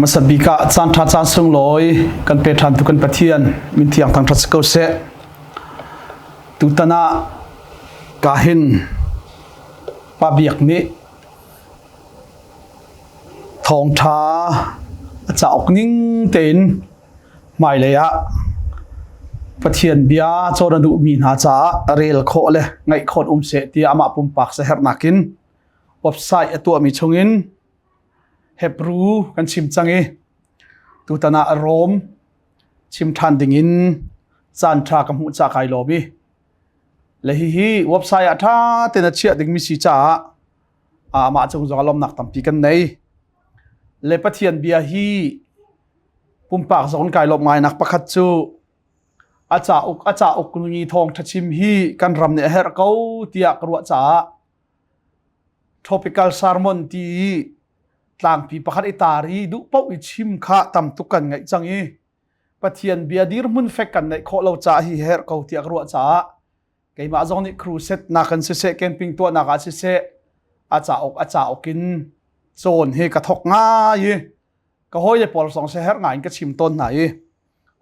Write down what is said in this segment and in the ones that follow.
Masabika at Santa Chansung Loy, kan Petran to kan Patian, Mintiang Tang Trasko se, Tutana Kahin Pabiak ni Thong Tha Chao Ning Ten Mai Leya Patian Bia Choradu Min Ha Cha Rel Kho Le Ngai Khot Se Ti Ama Pumpak Se Hernakin website Atua Mi Chungin Hebrew kan chim changi tutana Rome chim than dingin chan tra kam hu cha kai lobby le hi website atha tena chia ding mi si cha ma chung jong alom nak tampi kan nei le pathian bia hi pumpak zon kai lob mai nak pakhat chu acha uk ni thong thachim hi kan ram ne her ko tia kruwa cha topical sermon ti tlang pi pakhat itari du pau I chim kha tam tukan ngai changi pathian biadir mun fek kan nei kho lo cha hi her ko tiak ro cha keima zong ni cruset na kan se camping to na ka se acha okin zone he ka thok nga yi ka hoi le pol song se her ngai ka chim ton na yi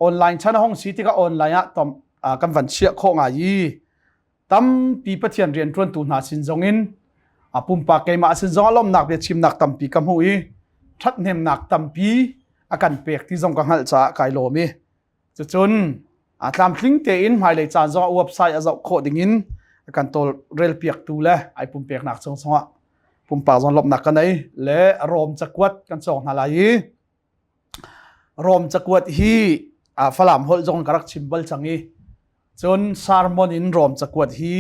online chana hong si ti ka online a tom kan van chia kho nga yi tam pi pathian rian tron tu na sin zongin Pumpa keima sin zong alom nak be chim nak tampi kam hui that nem nak tampi akan pek ti zong ka hal cha kai lo mi chu chun tlam tling te in mai le cha zo website a zo kho ding in akan tol rel piak tu le ai pum pek nak chong songa pumpa zong lop nak ka nei le rom chakwat kan chong na lai rom chakwat hi falam hol zong karak chimbal changi chun sermon in rom chakwat hi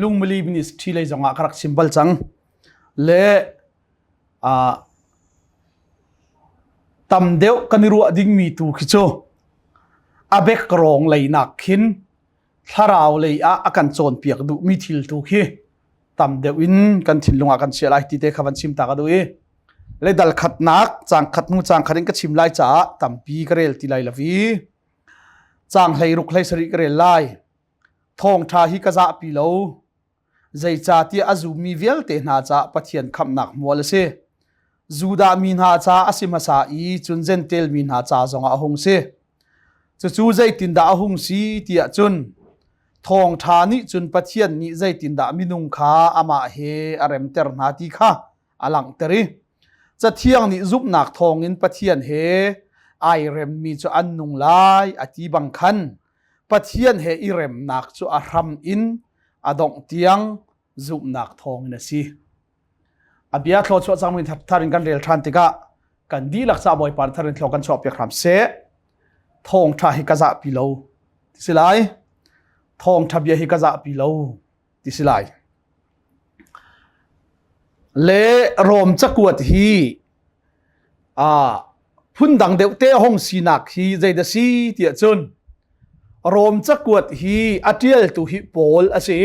lung mali binis thilai zonga karak symbol chang le tam deu kaniru ding mi tu khicho abek rong lei nak khin tharau lei akan chon piak du mi thil tu khi tam deu in kan thil lunga kan sia lai ti te khawan sim ta ka du le dal khat nak chang khat nu chang kharin ka chim lai cha tam pi karel ti lai lawi chang hlei ruk hlei sari karel lai thong tha hi ka za pi lo zai cha ti azumi vel te na cha pathian kham nak mol se zuda min ha cha asima sa I chunzen tel min ha cha zonga hong se chu zai tin da hong si tia chun thong tha ni chun pathian ni zai tin da minung kha ama he arem ter na ti kha alang teri cha thiang ni zup nak thong in pathian he ai rem mi chu an nung lai ati bang khan pathian he I rem nak chu a ram in adong tiang zup nak thong na si abia thlo chu changmin tharin kan rel than tika kan di laksa boy par tharin thlo kan chop pe khram se thong tha hi kaza pilo tisilai thong thabia hi kaza pilo tisilai le rom chakuat hi phundang deute hong sinak hi zaida si tia chun rom chakuat hi atiel tu hi pol ase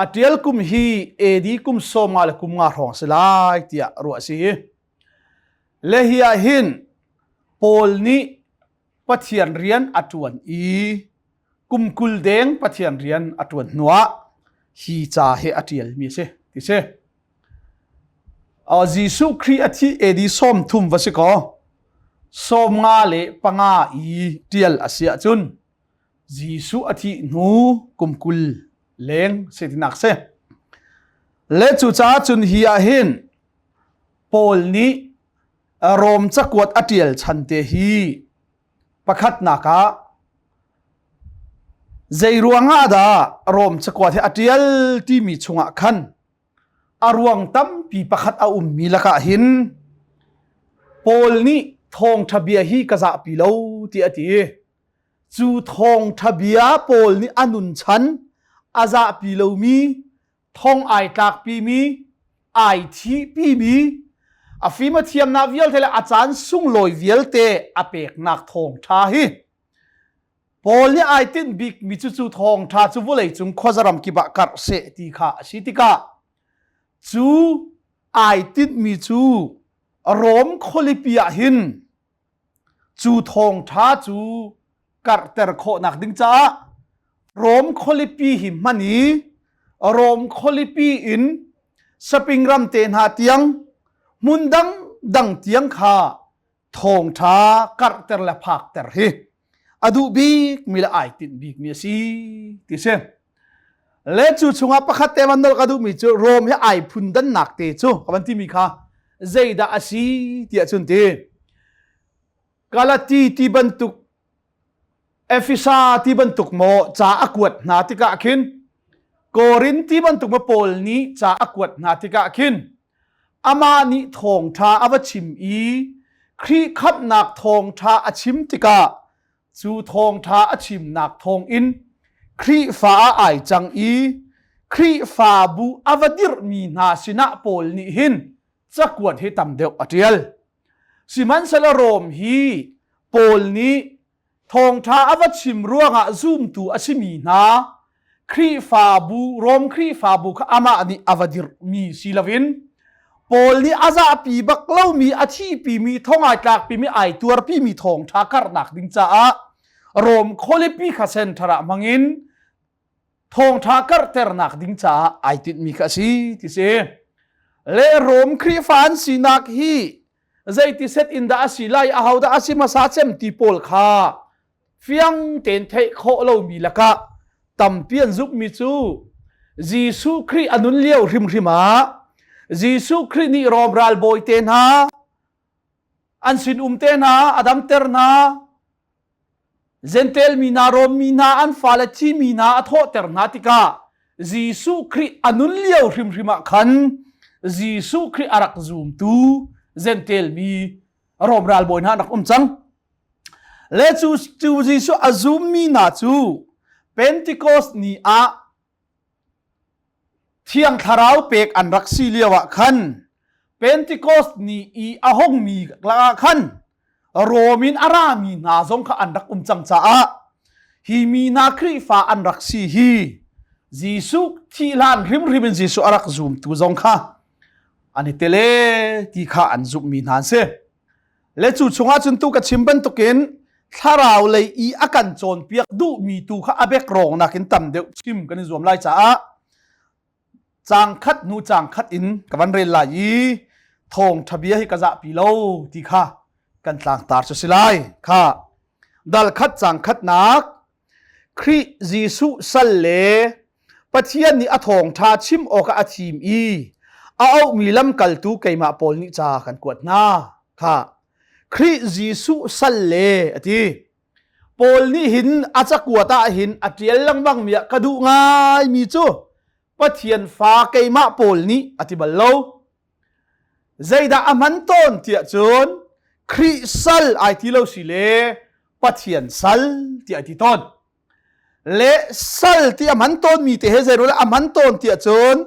atiel kum hi edi kum somal kum nga rong selai tia ro ase le hi hin pol ni pathian rian atuan kum kul deng pathian rian atuan nuwa hi cha he atiel mi se ti se jisu khri athi edi som thum wasiko som nga le panga tiel asia chun jisu athi nu kumkul leng setinak se le chu cha chun hi hin pol ni rom chakwat atiel chante hi pakhat naka zeiruanga da rom chakwat he atiel ti mi chunga khan arwang tam pi pakhat a mi laka hin pol ni thong thabia hi kaza pi lo ti ati chu thong thabia pol ni anun chan aza pi lo mi thong ai tak pi mi ai thi pi mi afima thiam na vial thele achan sung loi vial te apek nak thong tha hi pol ni ai tin big mi chu thong tha chu volei chung khozaram ki ba kar se ti kha sitika chu ai tin mi chu rom kholipia hin chu thong tha chu karter kho nak ding cha rom kholipi hi mani rom kholipi in sapingram ten ha tiang mundang dang tiang kha ทองท้ากัดเตอร์ละพักเตอร์ฮีอดูบีกมีละไอตินบีกมีสิติเซเลจูชงอาปะคัตเตมันนลกดูมีจูโรมเฮไอพุนดันนักเตจูกันที่มีค่ะเจดาอสีที่จุนเตกาลาตีที่บรรทุกเอฟิซาที่บรรทุกโมจ่าอากวดนาติกาคินโกรินที่บรรทุกมาโปลนี้จ่าอากวดนาติกาคินอามานิทองทาอวชิมอีครีขับนักทองทาอชิมติกาจูทองทาอชิมนักทองอินครีฟ้าไอจังอีครีฟ้าบูอวดิรมีนาสินะโปลนี้หินจะกวดให้ตำเดียวอเดียลสิมันสละโรมฮีโปลนี้ทองท้าอวชิมร่วงอะซูมตูอชิมีนาครีฟาบูโรมครีฟาบูขอามาอันนี้อวดิรมีศิลวินโปลนี้อาซาปีบักเล่ามีอาชีปีมีทองไอตากปีมีไอตัวปีมีทองท้ากัดหนักดิงจ้าโรมโคเลปีขัเซนทระมังอินทองท้ากัดเตอร์หนักดิงจ้าไอติดมีขัสีติเซเลโรมครีฟานสีนักฮีใจติเซตอินดาสิไลอาหาวดาสิมาซาเซมตีโปลคาเฟียงเต็นเทโคโลมีละกะตัมเปียนซุกมิจูจีซูครีอนุนเลียวริมริมาจีซูครีนิรอมรัลบอยเตนาอันสินเตนาอดัมเตอร์นาเซนเตลมีนาโรมมีนาอันฟาเลตีมีนาอโทเตอร์นาติกาจีซูครีอนุนเลียวริมริมาคันจีซูครีอารักซูมตูเซนเตลมีรอมรัลบอยนานักจังเลจูจีซูอาซูมมีนาจูเพนติโคสนีอาเที่ยงทาราวเป็กอันรักซีเลียวะคันเพนติโคสนีอีอาหงมีกลาคันโรมินอารามีนาซงขอันรักจังจ้าฮีมีนาครีฟาอันรักซีฮีจีซูที่ลานริมริมจีซูอารักซูมตูซงค่ะอันนี้เตเลที่ข้าอันซูมมีนานเซเลจูชงอาจุนตูกับชิมบันตุกินถ้าเราเลยอีอากันโจนเปียกดูมีตูข้าอเบกรองนักินต่ำเดียวชิมกันในรวมไล่จ้าจางคัดนูจางคัดอินกับวันเรนลายีทองทะเบียให้กระจะปีโลที่ข้ากันต่างตาสุสิไลข้าดัลคัดจางคัดนักครีจีสุสัลเลปะเทียนนี่อทองทาชิมออกอาทีมอีเอามีลำกัลตูไกมาโปลนิจากันกวดหน้าค่ะคริจีสุสัลเลอทีโปลนี่หินอาจกวดตาหินอัจเจียลังบังเมียกระดูง่ายมีจูปะเทียนฟ้าไกมาโปลนี่อธิบัลโลใจดาอมันต้นเตียจนคริสัลไอที่เราสิเลปะเทียนสัลเตียที่ต้นเลสัลที่อมันต้นมีเตเฮเซโรและอมันต้นเตียจน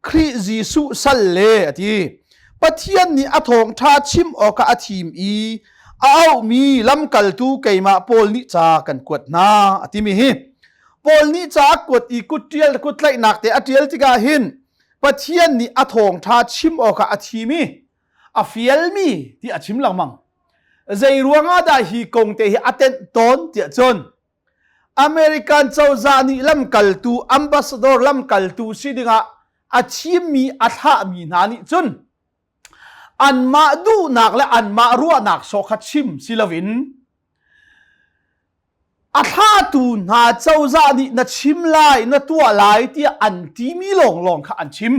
คริจีสุสัลเลอทีปะเทียนนี่อทองทาชิมออกอาทีมอีเอามีลำกัลตูไกมาโปลนิจากันกวดนาอติมีฮิโปลนิจากวดอีกุดเทียลกุดไลนักเตอเทียลติกาหินปะเทียนนี่อทองทาชิมออกอาทีมีอฟิเอลมีที่อาชิมหลังมังใจรวงอาดาฮีกงเตฮีอเตนตอนเตียจนอเมริกันเจ้าจานีลำกัลตูอัมบาสดอร์ลำกัลตูสิดิงาอาชิมมีอัฐามีนานิจนอันมาดูนักและอันมารัวนักโซคัดชิมศิลวินอัฐาตูนาเจ้าจานีนัดชิมไลนัดตัวไลที่อันที่มีลองข้าอันชิม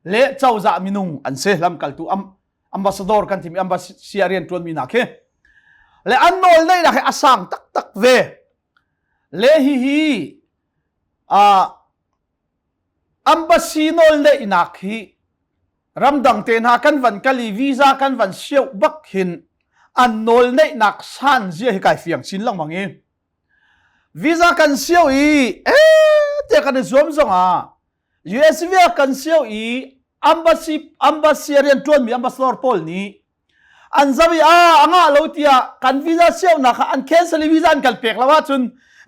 เละเจ้าจามินุงอันเซลำกัลตูอัมบาสดอร์กันที่มีอัมบาเซียเรียนตัวมีนักเฮและอันโนลได้นักอาสังตักเวเลฮีอัมบาซีโนลได้นักฮีรำดังเตนหากันวันกะลีวีซ่ากันวันเชียวบักหินอันโนลได้นักสันเสียให้ไก่เฟียงชินลังมังเองวีซ่ากันเชียวอีเจ้ากันสวมซองUS วีซ่ากันเชียวอีอัมบาซีเรียนตัวมีอัมบาสดอร์โปลนี้อันซาบีอ่างเราที่กันวีซ่าเชียวนักอันแคนเซลวีซ่ากันเปียกแล้วว่าจน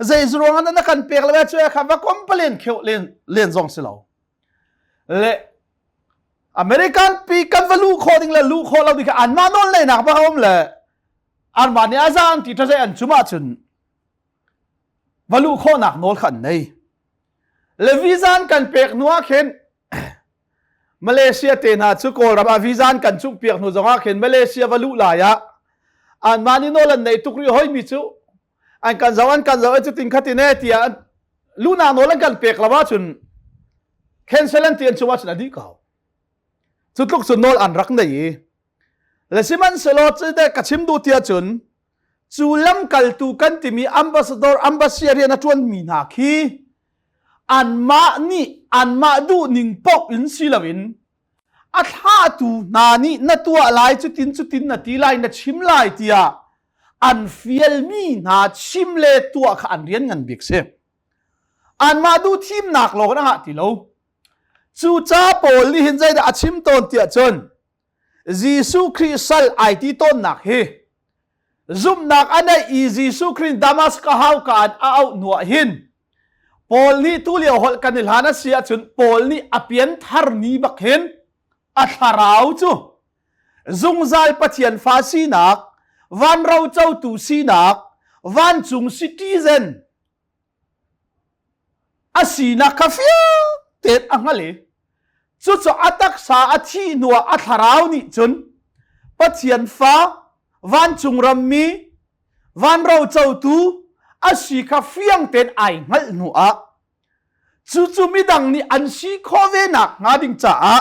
ใจสรวงอันนั้นกันเปียกแล้วว่าช่วยคำว่าคอมเพลนเขียวเล่นซองสิเราเละอเมริกันปีกันว่าลูกโคดิ้งเลยลูกโคเราดิค่ะอันมาโน่นเลยนักบ้าผมเลยอันมาเนี่ยอาจารย์ที่จะใช้อันจุมาจุนว่าลูกโคนักโน่นขันในเลวิซานกันเปียกนัวเข็นมาเลเซียเตน่าชุกโกลรับวิซานกันชุกเปียกนัวจงอาเข็นมาเลเซียว่าลูกหลายะ อันมานี่โนลันในตุกรีหอยมิจูอันกันเจ้าจุดติงขัดเนตีอันลูนาโนลันกันเปกละว่าชุนเคนเซลันเตียนชัวชุนอดีเขาจุดลุกชุนโนลอันรักในและสิมันสโลจะได้กระชิมดูเตียจุนจูลัมกัลตูกันที่มีอัมบาสดอร์อัมบาเซียเรียนจวนมีนาคีอันมาดูนิงปอกอินซิลาวินอัฐาตูนานี่นัตัวลายจุดตินนัตีลายนัชิมลายเตียอันฟิลมีนาชิมเลตัวขอันเรียนงันบิกเซอันมาดูทีมหนักโลกนะฮะที่เราจูจ้าโปลีหินใจได้อาชิมตอนเตียจนยิสุคริสต์ไอที่ต้นหนักเฮซุมหนักอันนั้นยิสุคริสต์ดามัสกะฮาวกันเอาหนัวหินโปลีตุเลียวหดกันในหานาเสียจนโปลีอเปียนทาร์นีบักเห็นอัฐาราวจูซุงใจปะเทียนฟ้าสีหนักวันเราเจ้าตูสีหนักวันจุงซิติเซนอาสีนักคาเฟ่เต็ดอังเลยจุดอัตักษาอาทีนัวอัฐาราวนี่จนปะเทียนฟ้าวันจุงรำมีวันเราเจ้าตูอาสีคาเฟ่เต็ดไองัลนัวจุดมิดังนี่อันสีโคเวนักงาดิงจ้า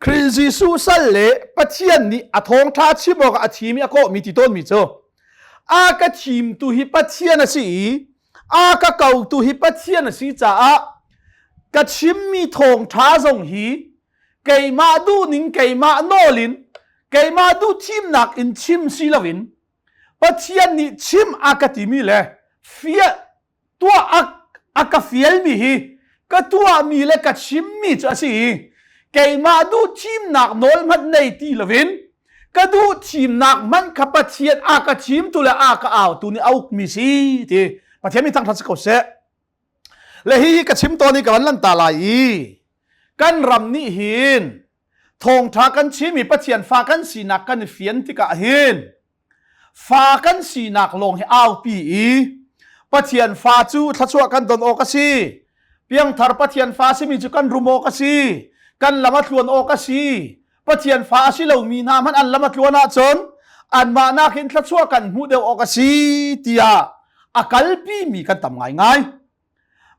คริสต์สุสัลเล่ปะเทียนนี่อทองท้าชิบอกอาทีมีอโกมีติต้นมีโจอากะทีมตุฮิปะเทียนสิอากะเก่าตุฮิปะเทียนสิจ้ากะชิมมีทองท้าทรงฮีเกยมาดูนิงเกยมาโนลินเกยมาดูทีมหนักอินชิมซิลาวินปะเทียนนี่ชิมอากะติมีเลยเฟียตัวอากะเฟียลมีฮีกะตัวมีเลยกะชิมมีจ้าสิเกยมาดูทีมหนักโนลมันในตีละวินก็ดูทีมหนักมันขับปะเทียนอากาทีมตัวละอากาเอาตัวนี้เอามีสิที่ปะเทียนมีทั้งทัศกเสะและฮีกระชิมตัวนี้กับวันลันตาลายกันรำนี่หินทงทากันชิมีปะเทียนฟ้ากันสีนักกันเฟียนที่กะหินฟ้ากันสีนักลงให้เอาปีปะเทียนฟ้าจูทัศวกันตนโอกสีเพียงทาร์ปะเทียนฟ้าสิมีจุกันรุโมกสีกันละมัดลวนโอกสีปะเทียนฟ้าสิเรามีน้ำมันอันละมัดลวนอาจนอันมานาคินทัศวกันหูเดียวโอกสีเตียอากัลปีมีกันทำง่าย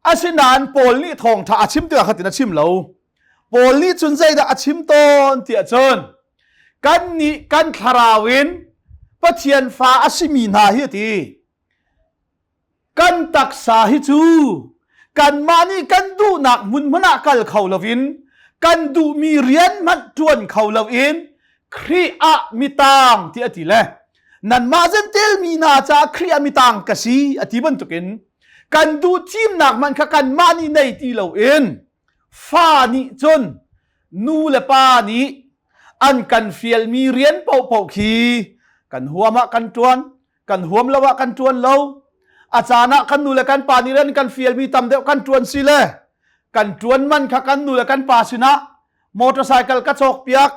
อาศินานโปลีทองถ้าอาชิมเตียขัดตินอาชิมเราโปลีจุนใจได้อาชิมต้นเตียจนกันนี้กันคาราวินปะเทียนฟ้าอาศิมีนาฮิตีกันตักษาฮิจูกันมานี่กันดูหนักมุนมนากัลเขาลวินกันดูมีเรียนมันจวนเขาลวินครีอามิตังที่อติเลนั่นมาเจนเตลมีนาจาครีอามิตังกษีอติบันตุกินกันดูทีมหนักมันกันมานี่ในที่เราเองฟ้านี่จนนูเลปานี่อันกันเฟียลมีเรียนเป่าขีกันหัวมะกันจวนกันหัวมละวะกันจวนเราอาจารย์กันนูเลกันปานี่เรียนกันเฟียลมีตำเดียวกันจวนสิเลกันจวนมันกันนูเลกันปาสินะมอเตอร์ไซค์กระจกเปียก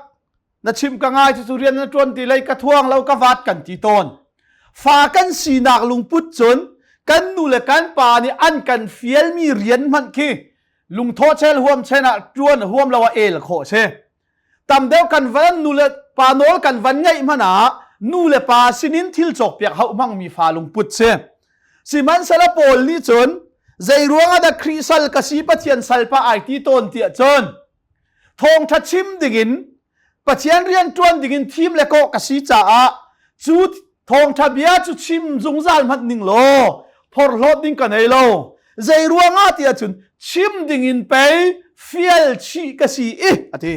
นัดชิมกันง่ายจะสุเรียนนัดจวนตีเลยกระท่วงเรากวัดกันที่ต้นฟ้ากันสีนักลุงพุทธจนกันนูเลกันปานี่อันกันเฟียลมีเรียนมันคีลุงโทเชลห่วมเชนะจวนห่วมละวะเอลโคเชตำเดียวกันวันนูเลปาโนลกันวันไงมันนะนูเลปาสินินทิลจกเปียกเขามั่งมีฟ้าลุงพุทธเชสิมันสละโปลนี่จนใจรวงอดคริสัลกสีปะเทียนสัลปะไอที่ต้นเตียจนทงทัดชิมดิ่งปะเทียนเรียนจวนดิ่งทีมเลโกกสีจ่าจุดทงทับยาจุดชิมจงซาลมัดนิ่งโลพอรถดิ่งกันไอโลใจรวงอาเตียจนชิมดิ่งไปเฟียลชีกสีอธิ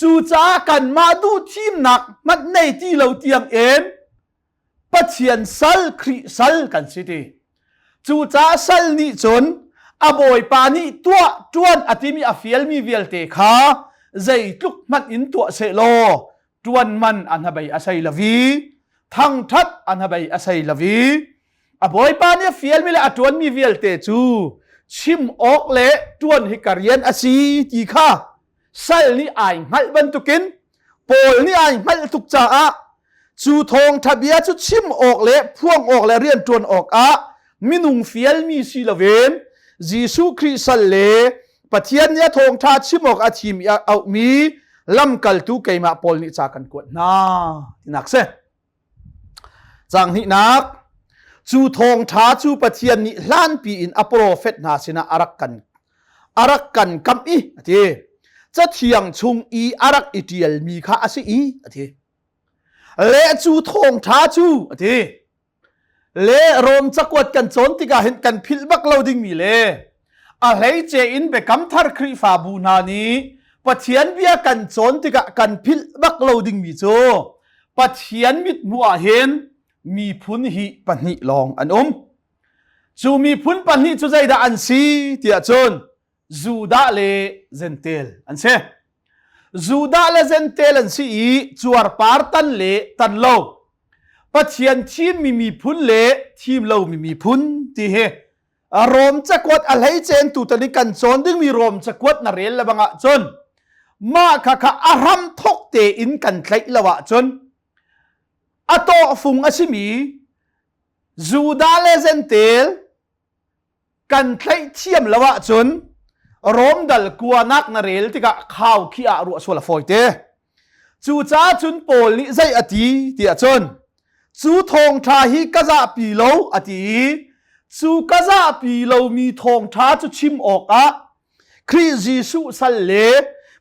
จูจ้ากันมาดูทีมหนักมันในที่เราเตียงเองปะเทียนสัลคริสัลกันสิทีจูจ้าสัลนี่จนอบอยปานี่ตัวจวนอธิมีอฟิลมีเวลเตขาใจทุกมันอินตัวเสโลจวนมันอันฮะใบอาศัยลวีทั้งทัดอันฮะใบอาศัยลวีอบอยปานี่ฟิลมีละจวนมีเวลเตจูชิมออกเละจวนฮิการเรียนอาศีตีข้าสัลนี่ไอหัลบันตุกินโปลนี่ไอหัลตุกจ้าจูทองทะเบียจุดชิมออกเละพ่วงออกและเรียนจวนออกมินุงเฟียลมีสิลเวนยิสุคริสต์เลปะเทียนเนี่ยทงทาชิมออกอาทีมเอามีลำกัลตูเกยมาปอลนิจากันกวดนาหนักเส จังหินักจูทองท้าจูปะเทียนนี่ล้านปีอินอโปรเฟตนาสินะอารักกันกำอีทีจะเทียงชุงอีอารักอิเดียลมีข้าอาศัยอีทีเลจูทองท้าจูทีเลรมจะกวดกันจนที่กาเห็นกันพิลบักเราดิ่งมีเลอะไรเจอินเบกัมทาร์ครีฟาบูนานีปะเทียนเบียกันจนที่กากันพิลบักเราดิ่งมีโจปะเทียนมิดมัวเห็นมีพุนหิปันหิลองอันจูมีพุนปันหิจูใจดาอันซีเตียจนจูดาเลเซนเทลอันเซจูดาเลเซนเทลอันซีจวร์ปาร์ตันเลตันโลปะเทียนทีมมีพุนเลทีมเรามีพุนที่เฮอารมณ์จะกวดอะไรเจนตุตันกันจนดึงมีรมจะกวดนาเรลละบังจนมาค่ะอารัมทกเตอินกันไกลละวะจนอโตฟุงอาชิมีจูดาเลเซนเทลกันไกลเทียมละวะจนรมดัลกัวนักนาเรลที่กะข้าวขี้อารุสวลฟอยเตจูจ้าจุนโปลนิใจอตีเตียจนจูทองทาฮิกะซาปีโลอตีจูกะซาปีโลมีทองทาจุชิมออกอะคริจิสุสัลเล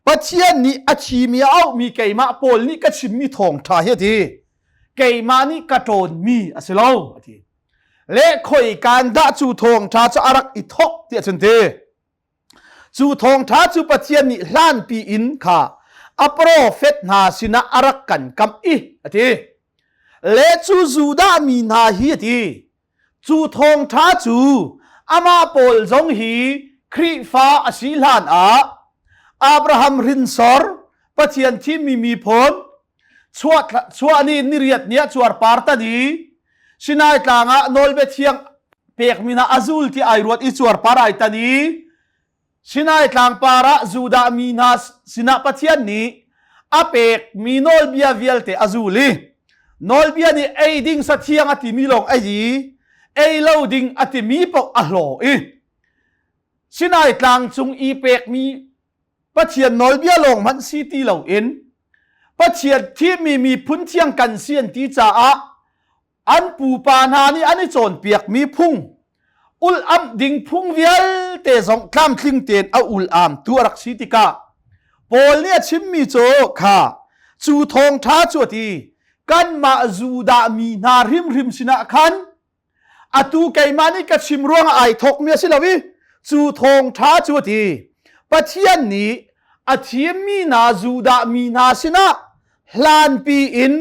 ปัจเจียนนี้อาชีมีเอามีไก่มาโปลนี่ก็ชิมมีทองทาเฮตีไก่มานี่กระโจนมีอาศิโลอตีเละข่อยการด่าจูทองทาจะอารักอิทกเตียจนเตจูทองท้าจูปะเทียนนี่ล้านปีอินค่ะอโปรเฟตนาสินะอารักกันกำอีอทีเลจูดามีนาฮีอทีจูทองท้าจูอามาโปลจงฮีครีฟ้าอสิลานอับราฮัมรินซอร์ปะเทียนที่มีผลชัวนี่นิเรียดเนี่ยชัวปาร์ตาดีสินายต่างโนลเบเทียงเปียกมีนาอาซูลที่ไอรวดอีชัวปาร์ไอตานีสินายต่างปาระจูดามีนาสินาปะเทียนนี้อเปกมีโนลเบียเวลเตอาซูลีโนลเบียนี่ไอดิ้งสัตเทียงอติมีลงไอจีไอเลวดิ้งอติมีปกอโลอีสินายต่างจุงอีเปกมีปะเทียนโนลเบียลงมันซีตีเหล่าเอ็นปะเทียนที่มีพุนเทียงกันเซียนที่จะอันปูปานานี่อันนี้โจนเปียกมีพุ่งอุลอัมดิ่งพุ่งเวลเตะสองคลามคลิงเตียนเอาอุลอัมตัวรักสิติกาโปลเนี่ยชิมมีโจค่ะจูทองท้าจวดีกันมาจูดามีนาริมสินะคันอตูไกมานี่ก็ชิมร่วงไอทกเมียสิลาวิจูทองท้าจวดีปะเทียนนี้อาเทียมมีนาจูดามีนาสินะลานปีอิน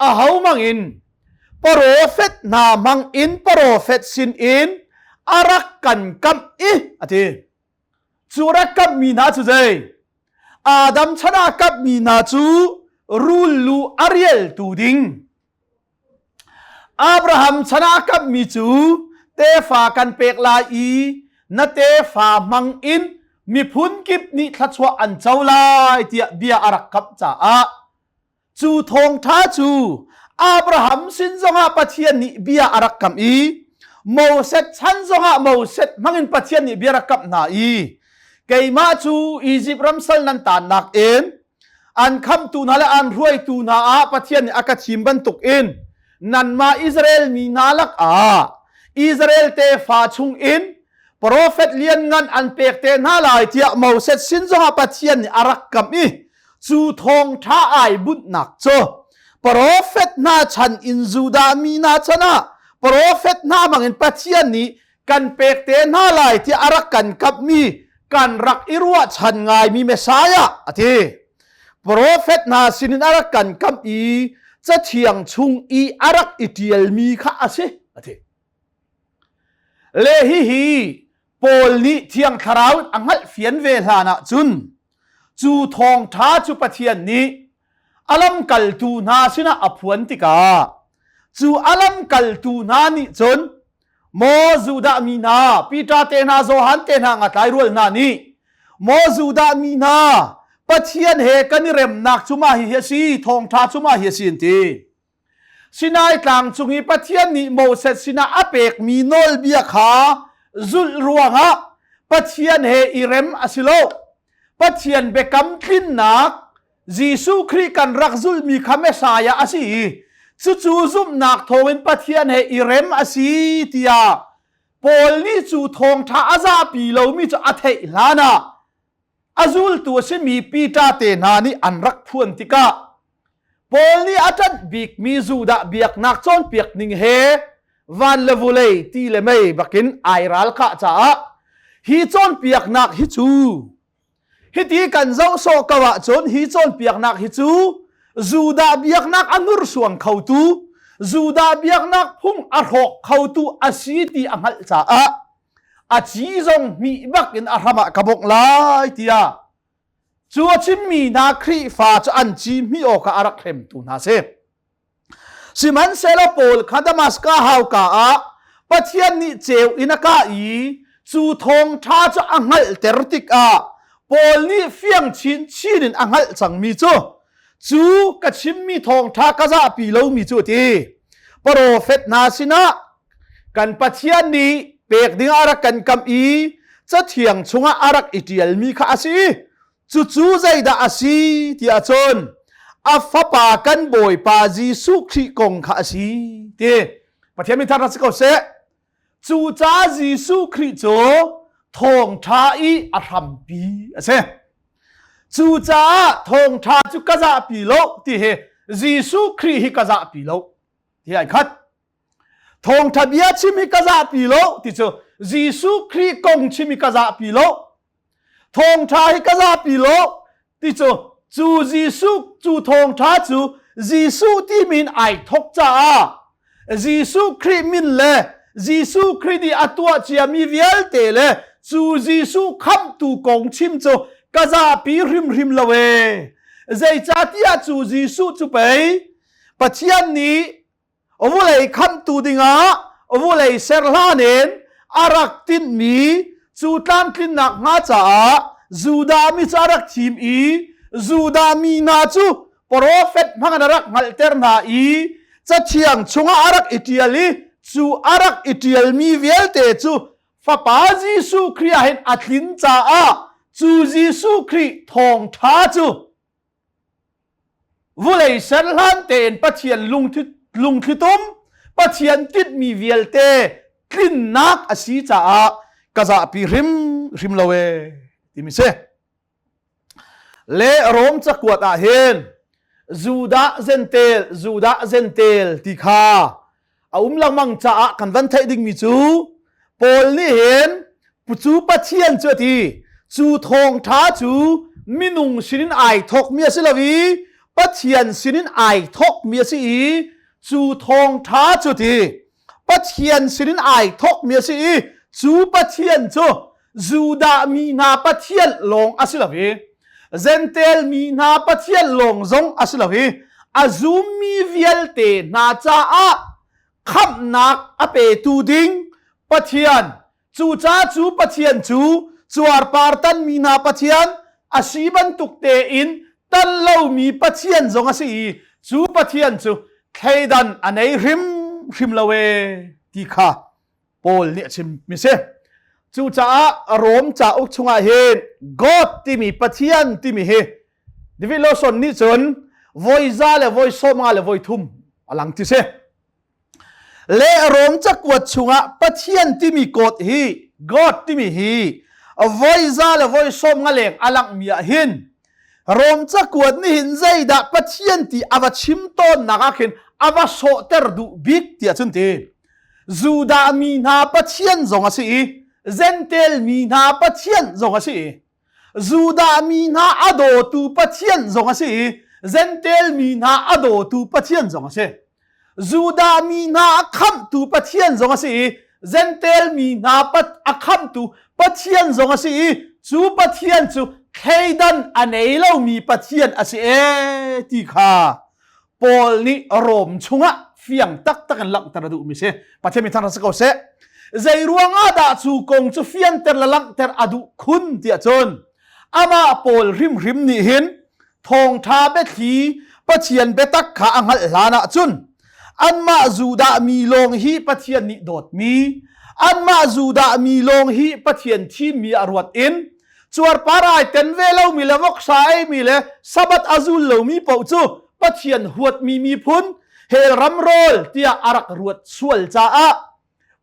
อาเฮามังอินโปรเฟตนามังอินโปรเฟตสินอินอารักกันกำอีอทีจูรักกับมีนาจูใจอาดัมชนะกับมีนาจูรูลูอาริเอลตูดิงอับราฮัมชนะกับมีจูเตฟากันเปกลาอีนาเตฟามังอินมีพุนกิบนิทัชวะอันเจ้าลายเตียเบียอารักกับจ่าจูทองท้าจูอับราฮัมสินจงอาปะเทียนนิเบียอารักกับอีโมเสสฉันจงอาโมเสสมังอินปะเทียนนิเบียอารักกับนาอีไกมาจูอียิปต์รัมซัลนันตานักเอ็นอันคำตูนาและอันรวยตูนาปะเทียนนิอากาชิมบันตุกเอ็นนันมาอิสราเอลมีนาลักอิสราเอลเตฟาชุงเอ็นโปรเฟตเลียนงันอันเปกเตน่าลายเทียโมเสสสินจงอาปะเทียนนิอารักกับอีจูทองท้าไอบุญนักโจโปรเฟตน่าฉันอินจูดามีนาชนะโปรเฟตน่ามังอินปะเทียนนี้กันเปกเตน่าลายที่อารักกันกับมีกันรักอิรัวฉันไงมีเมสายะอธิโปรเฟตนาสินอารักกันกับอีจะเทียงชุงอีอารักอิเดียลมีข้าอาศัยอธิเลฮีโปลนี้เทียงคาราวอังหัดเฟียนเวลานะจุนจูทองท้าจูปะเทียนนี้อลัมกัลตูนาสินะอภวนติกาจูอลัมกัลตูนานี่จนโมจูดามีนาปีตาเตนาโซฮันเตนางัดไลรัวนานี่โมจูดามีนาปะเทียนเฮกันนิเรมนักจุมาเฮียซีทองท้าจุมาเฮียซีนตีสินายกลางจุงีปะเทียนนี่โมเสสสินาอเปกมีโนลเบียขาจุลรวงะปะเทียนเฮอิเรมอสิโลปะเทียนเบกัมคลินนักจีซูครีกันรักจุลมีคาเมสายาอสิ จูซุมนักทวินปะเทียนเฮอิเรมอสีติยาปอลนี่จูทองท้าอาซาปีเรามีจะอัเทลานาอาซูลตัวเชมีปีตาเตนานี่อันรักพวนติกาปอลนี่อาจารย์บิกมีจูดาเบียกนักจอนเปียกนิงเฮวันเลวุเลตีเลไม่บักินไอรัลข้าจ้าฮีจอนเปียกนักฮิจูฮิตีกันเจ้าโซกวะจนฮีจอนเปียกนักฮิจูจูดาเบียกนักอนุรสวงเขาตูจูดาเบียกนักพุ่งอรกเขาตูอาศีตีอังหัลจ้าอาจีจงมีบักินอารามาขบกลายตียาจัวชิมมีนาครีฟ้าจะอันจีมีโอกาอารักเข็มตูนาเซสิมันเซลโปลคาดามัสกาฮาวกาปะเทียนนี่เจวอินักอีจูทงท้าจะอังหัลเตรติกปอลนี่เฟียงชินชีนินอังหัลจังมีจูกัชิมมีทองท้ากะจะปีโลมีจูตีโปรเฟตนาสินะกันปะเทียนนี่เปกดิงอารักกันกำอีจะเถียงชงอารักอิเดียลมีข้าสิจูใจดาอาศีที่อาจนอาฟปากันบ่อยปาจีสุขีกงข้าสิเตปะเทียนมีท่านรัศกเสจูจ้าจีสุขีโจทองท้าอีอารัมปีเสจูจ้าทองท้าจุกะจะปีโลที่เฮจีสุขีฮิกะจะปีโลที่ไอ้ขัดทองทะเบียชิมิกะจะปีโลที่โจจีสุขีกงชิมิกะจะปีโลทองท้าฮิกะจะปีโลที่โจจูจีสุจูทองท้าจูจีสุที่มินไอทกจ้าจีสุขีมินเลจีสุคริดีอัตัวเจียมีเวลเตเลจูจีสุคำตูกงชิมโจกะจาปีริมละเวใจจ้าที่จูจีสุจูไปปัจจัยนี้โอวุเลยคำตูดิงาโอวุเลยเซร์ลาเนนอารักตินมีจูตามกินนักงาจ้าจูดามีจารักทีมอีจูดามีนาจูโปรเฟตมังนรักงัลเตอร์นาอีจะเชียงชงอารักอิตาลีจูอารักอิตาลมีเวลเตจูฟ้าปาจีสุครีเห็นอัตลินจ้าจูจีสุครีทองท้าจูวุเลยเซลลันเตนปะเทียนลุงทิตุมปะเทียนติดมีเวลเตคลินนักอสีจ้ากะจะปีริมละเวที่มิเซเลโรมจะกวดเห็นจูดาเซนเตลที่ข้าลังมังจ้ากันวันไทยดิ่งมีจูปอลนี่เห็นปุจูปะเทียนเจตีจูทองท้าจูมินุงสินินไอทกเมียสิลาวีปะเทียนสินินไอทกเมียสิจูทองท้าจูตีปะเทียนสินินไอทกเมียสิจูปะเทียนจูดามีนาปะเทียนลงอสิลาวีเซนเตลมีนาปะเทียนลงซงอสิลาวีอาซูมีเวลเตนาจ้าคำนักอเปตูดิงปะเทียนจูจ้าจูปะเทียนจูจวาร์ปาร์ตันมีนาปะเทียนอาชีบันตุกเตอินตันเล่ามีปะเทียนจงอาศัยจูปะเทียนจูใครดันอันไหนริมละเวที่ข้าโปลเนี่ยชิมมิเซจูจ้ารวมจ้าอุกชงอาเฮนกอดที่มีปะเทียนที่มีเฮดิวิโลสนนี่จนวอยซาเลวอยโซมาเลวอยทุ่มอลังที่เซเลรมจะกวดชุงะปะเทียนที่มีกฎฮีกฎที่มีฮีวอยซาเลวอยสมงะเลงอลังมีหินรมจะกวดนี่หินใจดาปะเทียนที่อวชิมต้นนักขินอวโสเตอร์ดูบิกที่จุนทีจูดามีนาปะเทียนจงอาศัยเซนเตลมีนาปะเทียนจงอาศัยจูดามีนาอโดตูปะเทียนจงอาศัยเซนเตลมีนาอโดตูปะเทียนจงอาศัยจูดามีนาคำตูปะเทียนจงอาศัยเซนเตลมีนาปะคำตูปะเทียนจงอาศัยจูปะเทียนจูใครดันอันไหนเรามีปะเทียนอาศัยที่ข้าปอลนี่รวมชงะเฟียงตักกันหลังตระดูมิเซปะเทียนมีทางรัศกเสใจรวงอาดาจูกงจูเฟียนเตอร์ลังเตอร์อดุคุณเดียจนอามาปอลริมนี่เห็นทองทาเบทีปะเทียนเบตักขาอังหัลลานะจุนอันมาจูดามีลงฮีปะเทียนนิโดดมีอันมาจูดามีลงฮีปะเทียนที่มีอรวดอินจวดปารายเต็นเวลามีเลวกสายมีเลสับัดอาซุลเลวมีเป่าจูปะเทียนหวดมีพุน เฮรัมโรลเตียอารักรวดสวลจ้า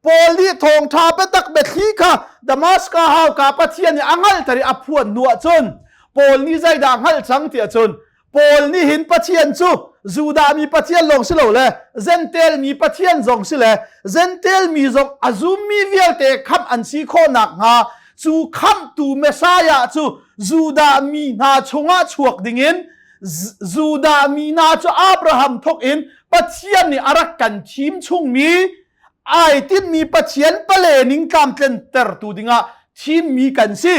ปอลีทองทาเปตักเบทีค่ะดามัสกาฮาวกาปะเทียนนี่อังฮัลตรีอพวนนัวจนปอลนี่ใจดังฮัลจังเตียจนปอลนี่หินปะเทียนจูจูดามีปะเทียนลงสิโลเลยเซนเตลมีปะเทียนจงสิเลยเซนเตลมีจงอาซุมมีเวียลเตคัมอันซีโคนักฮาจูคัมตูเมสายาจูดามีนาชงอาชวกดิ่งจูดามีนาจูอับราฮัมทกอินปะเทียนนี่อารักกันทีมชุงมีไอตินมีปะเทียนปะเลนิงกามเตนเตอร์ตูดิ่งทีมมีกันสิ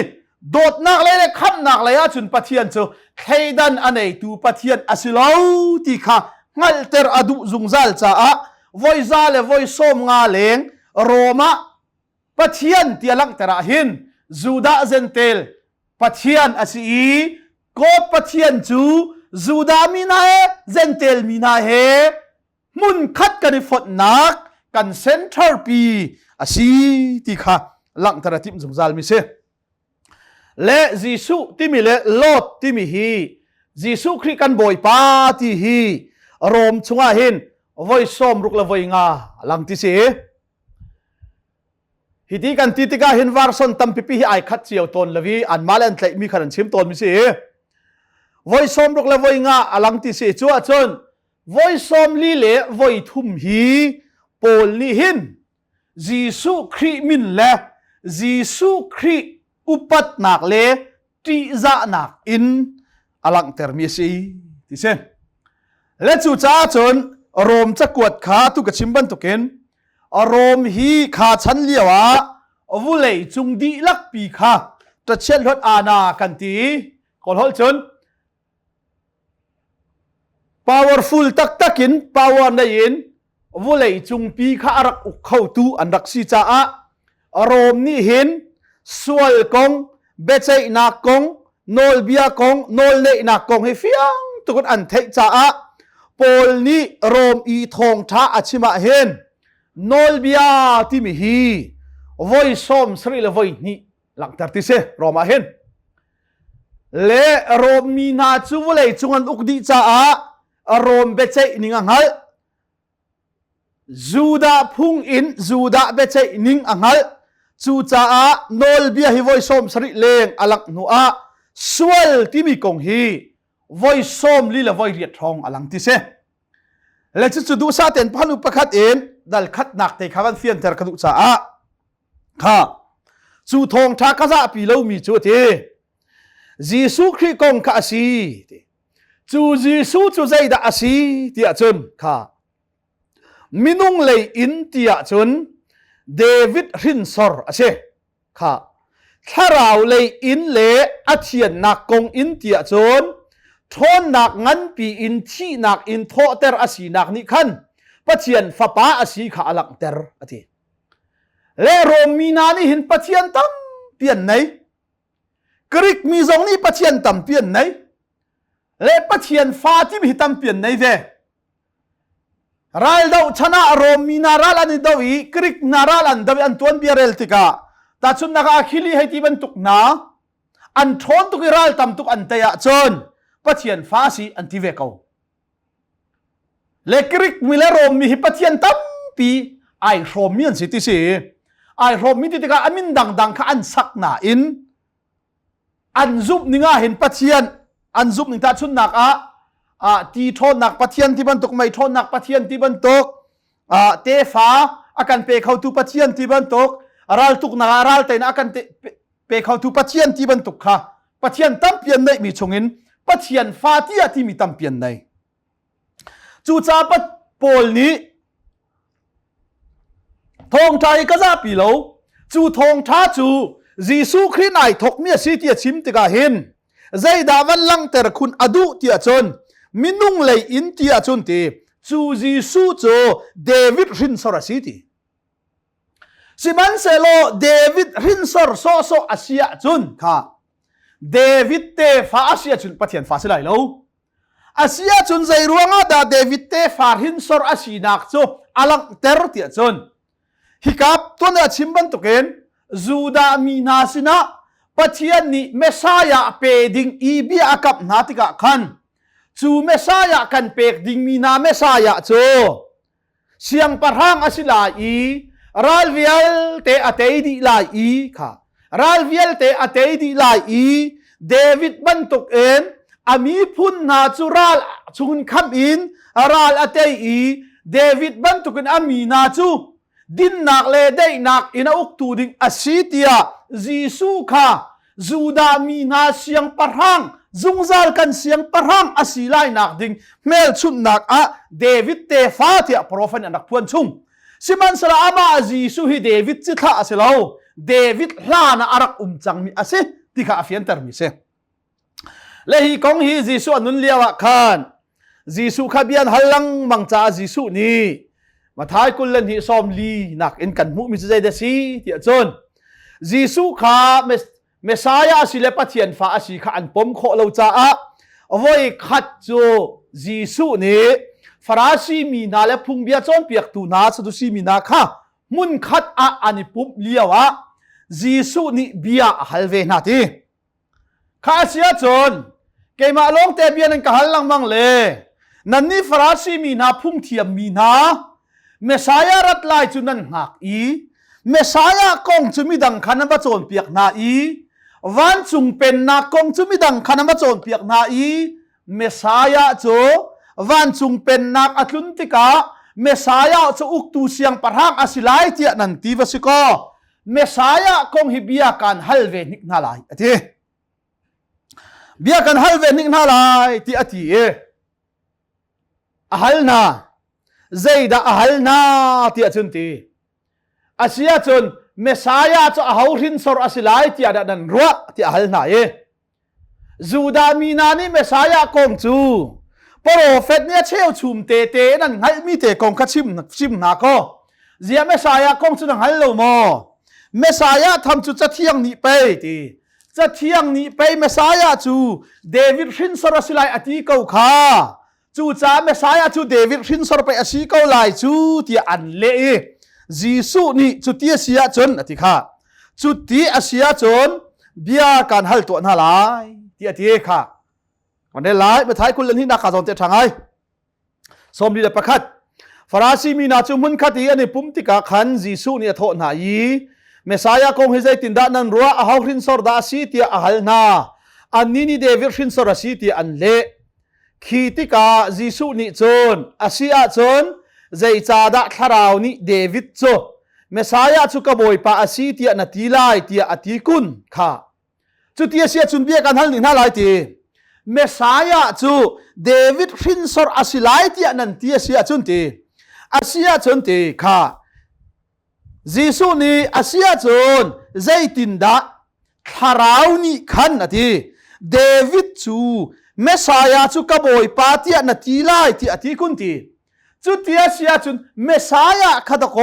โดดนักเลยคัมนักเลยจุนปะเทียนจูใครดันอันไหนตูปะเทียนอาศิลาวตีค่ะงัลเตอร์อดุจุงซัลจ้าvoice ซาเล voice ส้มงาเลงโรมาปะเทียนเตียลังเตระหินจูดาเซนเตลปะเทียนอาศิโกปะเทียนจูดามีนาเฮเซนเตลมีนาเฮมุนคัดกันฟดนักกันเซนเตอร์ปีอาศิตีค่ะลังเตระทิมจุงซัลมิเซและยิสุที่มีและลอดที่มีฮียิสุคริกันบ่อยปาที่ฮีรวมชงอาหินไว้ซ้อมรุกละไว้งาหลังที่เสียฮิตีกันติกาหินวาร์ซอนตั้มปีไอคัดเจียวตนละวีอันมาเลนเลยมีขนาดชิมตนมิเสียไว้ซ้อมรุกละไว้งาหลังที่เสียจั่วจนไว้ซ้อมลีเล่ไว้ทุ่มฮีโปลนี่หินยิสุคริมินและยิสุคริอุปัตนักเลตีจะนักอินอลังเตอร์มีสีที่เช่นและจู่จ้าจนโรมจะกวดขาตุกชิมบันตุกินโรมฮีขาชันเลียวะวุเลยจุงดีลักปีขาจะเช็ดรถอาณากันตีก่อนหอลจน powerful ตักกิน power ในยินวุเลยจุงปีขารักอุกเข้าตูอันรักสีจ้าโรมนี่เห็นสวลกงเบเจนักกงโนลเบียกงโนลเลนักกงให้ฟิยังตุกอันเทจ้าปอลนี่โรมอีทองท้าอาชิมาเห็นโนลเบียที่มีฮีไว้ซ้อมสรีละไว้นี่หลังจากที่เสโรมาเห็นและโรมมีนาจูวเลยจุงอันอุกดีจ้าโรมเบเจนิงอังฮัลจูดาพุงอินจูดาเบเจนิงอังฮัลจูจ้านอลเบียฮิไว้ซ้อมสริเลงอลังนัวสวลที่มีกงฮีไว้ซ้อมลีละไว้เรียดทองอลังที่เสและจุดดูซาเต็นพันุปคัดเอ็นดัลคัดหนักแต่ขวันเฟียนเตอร์กดุจ้าค่ะจูทองทักษะปีเลวมีจุดที่ยิสุคริกงข้าสีจูยิสุจูใจดาสีที่อาจนค่ะมินุงเลยอินที่อาจนเดวิดรินซอร์อาเช่ค่ะถ้าเราเลยอินเล่อาเทียนนักกงอินเตียจนทนนักงั้นปีอินที่นักอินโทเตอร์อาศีนักนิคันปัจเจียนฟ้าป้าอาศีขาหลังเตอร์อาทิและโรมีนานี่เห็นปัจเจียนตั้มเปลี่ยนไหนกรีกมีทรงนี้ปัจเจียนตั้มเปลี่ยนไหนและปัจเจียนฟ้าที่มีตั้มเปลี่ยนไหนเว้รัลดาวชนะโรมีนารัลอันดาวีกริกนารัลอันดาวีอันตัวเบียร์เรลติกาแต่ชุนนักอาคิลีให้ที่บรรทุกนาอันทนตุกิรัลตำตุกอันเตยจนปัจเจียนฟ้าสีอันที่เวกเอาเลกริกมิเลโรมีฮิปัจเจียนตั้มปีไอโรมีอันสิติสีไอโรมีติกาอันมินดังข้าอันสักนาอินอันซุบนิงาเห็นปัจเจียนอันซุบนิงตาชุนนักตีทนนักปัจเจียนที่บรรทุกไม่ทนนักปัจเจียนที่บรรทุกเตฟ้าอาการเปเข้าตุปัจเจียนที่บรรทุกรัลตุกนารัลเตนอาการเปเข้าตุปัจเจียนที่บรรทุกค่ะปัจเจียนตั้มเปลี่ยนได้มีชงอินปัจเจียนฟ้าที่มีตั้มเปลี่ยนได้จูจ้าปัจโปลนี้ทองใจก็จะปีโลจูทองท้าจูยิสุคริสต์ไอทกเมียสิที่ชิมติกาเห็นใจดาวันลังเตอร์คุณอดุที่จนมินุงเลยอินที่จนที่จูยิสุโจเดวิดรินซอร์สิที่สิมันเซโลเดวิดรินซอร์โซอาเซียจนค่ะเดวิดเตฟ้าอาเซียจนปัจเจียนฟ้าสิไหลโลอาเซียจนใจรวงอ่ะดาเดวิดเตฟ้ารินซอร์อาเซียนักโจอลังเตอร์ที่จนฮิกับตัวเนี่ยชิมบันตุเกนจูดามีนาสินะปัจเจียนนี้เมสายาเปดิงอีบีอากับนาติกะขัน จูเมสายะกันเปกดิ่งมีนาเมสายะจูเสียงปะรังอสิลาอีรัลเวียลเตอเตดีลาอีค่ะรัลเวียลเตอเตดีลาอีเดวิดบันตุกเอ็นอามีพุนนาจูรัลชุนคัมอินรัลอเตอีเดวิดบันตุกเอ็นอามีนาจูดินนักเลได้นักอินาอุกตูดิงอสิเตียจีซูค่ะจูดามีนาเสียงปะรังซุงซาลกันเสียงปะรังอสิไลนักดิงเมลชุนนักอะเดวิดเตฟาเตียโปรฟันนักพวนชุงสิมันสละอามาจีซูฮิเดวิดจิตละอสิลาวเดวิดลานะอารักจังมีอสิติกาอฟิยันเตอร์มิเซเลฮีกงฮีจีซูอนุนเลียวะคันจีซูขบียนฮัลลังมังจาจีซูนี้มาท้ายกุลเลนฮิซอมลีนักอินกันมุมิจใจเดซีที่จนจีซูขาเมสายาสิเลปะเทียนฟ้าสิขาอันปมโคเลวจ้าโวยขัดโจจีซูนี้ฟราซีมีนาเลพุงเบียจอนเปียกตูนาสดุซีมีนาค่ะมุนขัดอันปุบเลียวะจีซูนี้เบียฮัลเวนาทีข้าเสียจนเกมาลงเตเบียนันกะฮัลลังมังเลนันนี่ฟราซีมีนาพุงเทียมมีนาเมสายารัตไลจุนันหักอีเมสายากงจุมิดังขันบัจนเปียกนาอีวันจุงเป็นนากงจุมิดังขันบัจนเปียกนาอีเมสายาโจวันจุงเป็นนักอัตลุนติกาเมสายาโจอุกตูเสียงปะรังอสิไลเตียนันตีวสิกอเมสายากงฮิเบียกันฮัลเวนิกนาไลอติเบียกันฮัลเวนิกนาไลตีอติฮัลนาزيد أهلنا تيأتنتي أسياتون مسايات أهورين صور أسلاي تيادان روا تيأهلنا زودا ميناني مسايا كونتو بروفيت نيا تشيو توم تي نان هاي ميتي كون كاتشيم ناكو زيا مسايا كونتو نان هالو مو مسايا تامتو تاتيان ني باي تي تاتيان ني باي مسايا تو ديفيد رين صور أسلاي أتي كو كاจูจ้าเมสายาจูเดวิดรินสอร์ไปอาชีเขาไล่จูที่อันเล่จีซูนี่จุดที่อาชียจนอธิค่ะจุดที่อาชียจนเบียการฮัลตัวน่าไล่ที่อธิค่ะวันนี้ไล่ไปท้ายคุณเล่นที่นักข่าวสอนเตะทางไงสมดีแต่ประคัดฟราซีมีนาจูมุนคัดที่อันนี้ปุ่มติกาขันจีซูนี่โทษหายเมสายาคงให้ใจตินดานันรัวอาฮาวรินสอร์ดาซีที่อาฮัลนาอันนี้นี่เดวิดรินสอร์ซีที่อันเล่ขีติกาจีซูนิจนอาเซียจนใจจาดะทาราวนิเดวิดโจเมสายาจุกบอยปาอาซีเตียนาทีไลเตียอติกุนค่ะจุดที่อาเซียจุนเบียกันฮัลนิน่าไลตีเมสายาจูเดวิดรินสอร์อาศิไลเตียนันที่อาเซียจุนตีอาเซียจุนตีค่ะจีซูนิอาเซียจนใจตินดะทาราวนิขันนาทีเดวิดจูเมสายาจุกบอยปาเตียนาทีไลที่อธิกุนตีจุดที่อาเซียจุนเมสายาขัดโก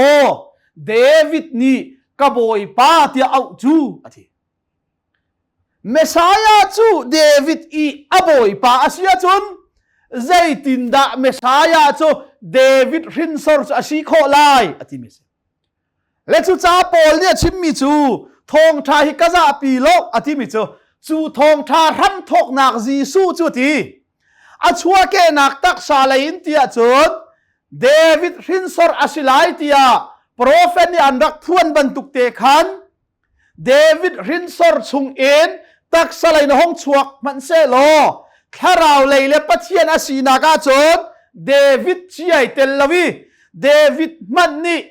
เดวิดนี่กบอยปาเตียเอาจูอธิเมสายาจูเดวิดอีอบอยปาอาเซียจุนใจตินดาเมสายาจูเดวิดรินสอร์อาชีโคไลอธิเมสและจูจ้าปอลเนี่ยชิมมิจูทองทาฮิกาซาปีโลกอธิมิจูจูทองทารันทกนักจีซูจูตีอาชัวเกนักตักซาเลนเตียจุดเดวิดรินสอร์อาศิไลเตียโปรเฟนอันรักพวนบรรทุกเตคันเดวิดรินสอร์ชุงเอ็นตักซาเลนห้องชวกมันเซโลถ้าเราเลยเลปะเทียนอาศินากาจุดเดวิดเจียเตลลาวีเดวิดมันนี่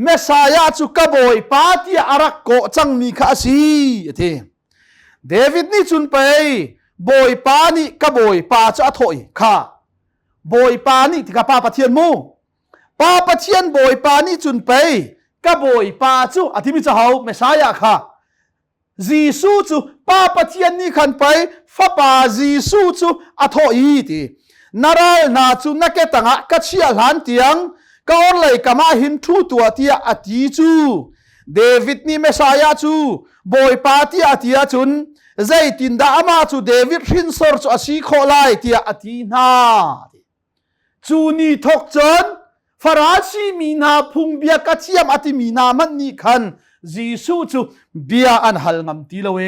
เมสายาจุกบอยปาเตียอารักโกจังมีข้าซีเทเดวิดนี่จุนไปบอยปานี่กบอยปาจะถอยค่ะบอยปานี่ที่กับปาปะเทียนมูปาปะเทียนบอยปานี่จุนไปกบอยปาจูอธิมิจะเฮาเมสายาค่ะจีซูจูปาปะเทียนนี่ขันไปฟ้าปาจีซูจูอถอยทีนารานาจูนักเกตังะกัจเชียหลานเตียงก็เลยกมาหินทูตัวเตียอธิจูเดวิดนี่เมสายาจูบอยปาเตียอธิจุนใจตินดามาจูเดวิดรินสอร์จูอาชีโคไลเตียอธินาจูนี่ทกจนฟราชีมีนาพุงเบียกัจเชียมอธิมีนามันนี่คันจีซูจูเบียอันฮัลงำตีละเว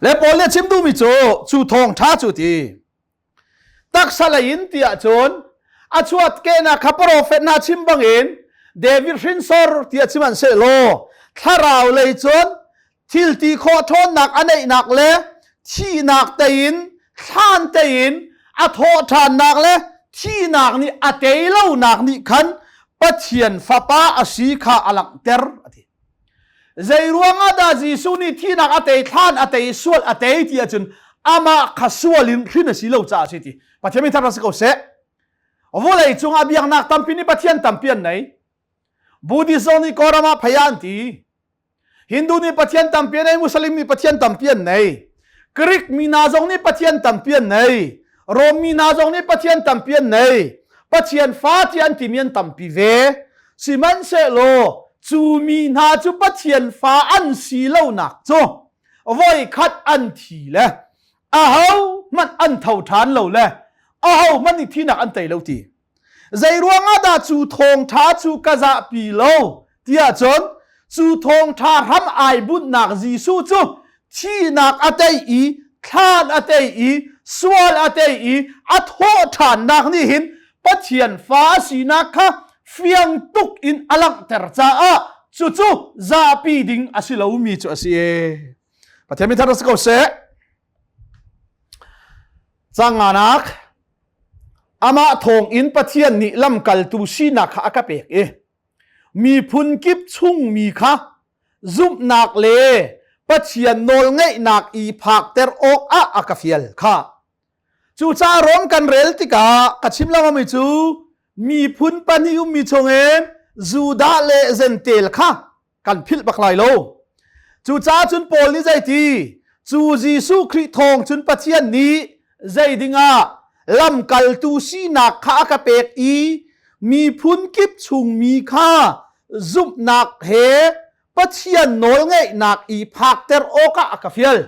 le pol le chim du mi chu thong tha chu ti tak salain tia chon achuat ke na kha prophet na chim bangin David Rinsor tia chiman se lo tharau le chon thil ti kho thon nak anei nak le thi nak tein than tein a tho than nak le thi nak ni atei lo nak ni khan pathian fapa asi kha alak ter ati zai ruanga da jisu ni thi nak atei than atei sual atei ti achun ama khasualin khina si lo cha chi ti pathian mi thara se ko se volei chunga biang nak tampini pathian tampian nei buddhism ni korama phayan ti Hindu ni pathian tampian nei Muslim ni pathian tampian nei Greek mi na jong ni pathian tampian nei Rom mi na jong ni pathian tampian nei pathian fa tian timian tampi ve siman se lo chu mi na chu pathian fa an si lo nak cho voi khat an thi le a hau man an thau than lo le a hau man ni thi nak an tai lo ti zai ruanga da chu thong tha chu kaza pi lo tia chon chu thong tha ram ai bun nak jisu chu thi nak atei I khan atei I sual atei I atho than nak ni hin pathian fa si nak kha fiang tuk in alang ter cha a chu za pi ding asilo mi chu asi e pathian mi thara ko se changanak ama thong in pathian ni lam kal tu si na kha ka pek e mi phun kip chung mi kha zup nak le pathian nol ngai nak I phak ter ok a akafial kha chu cha rom kan rel tika kachim lama mi chu mi phun pani mi chongen zuda le zentel kha kan phil baklai lo chu cha chun pol ni zai ti chu jisu khri thong chun pathian ni zai dinga lam kal tu si nak kha ka pek I mi phun kip chung mi kha zup nak he pathian nol ngai nak I phak ter oka akafial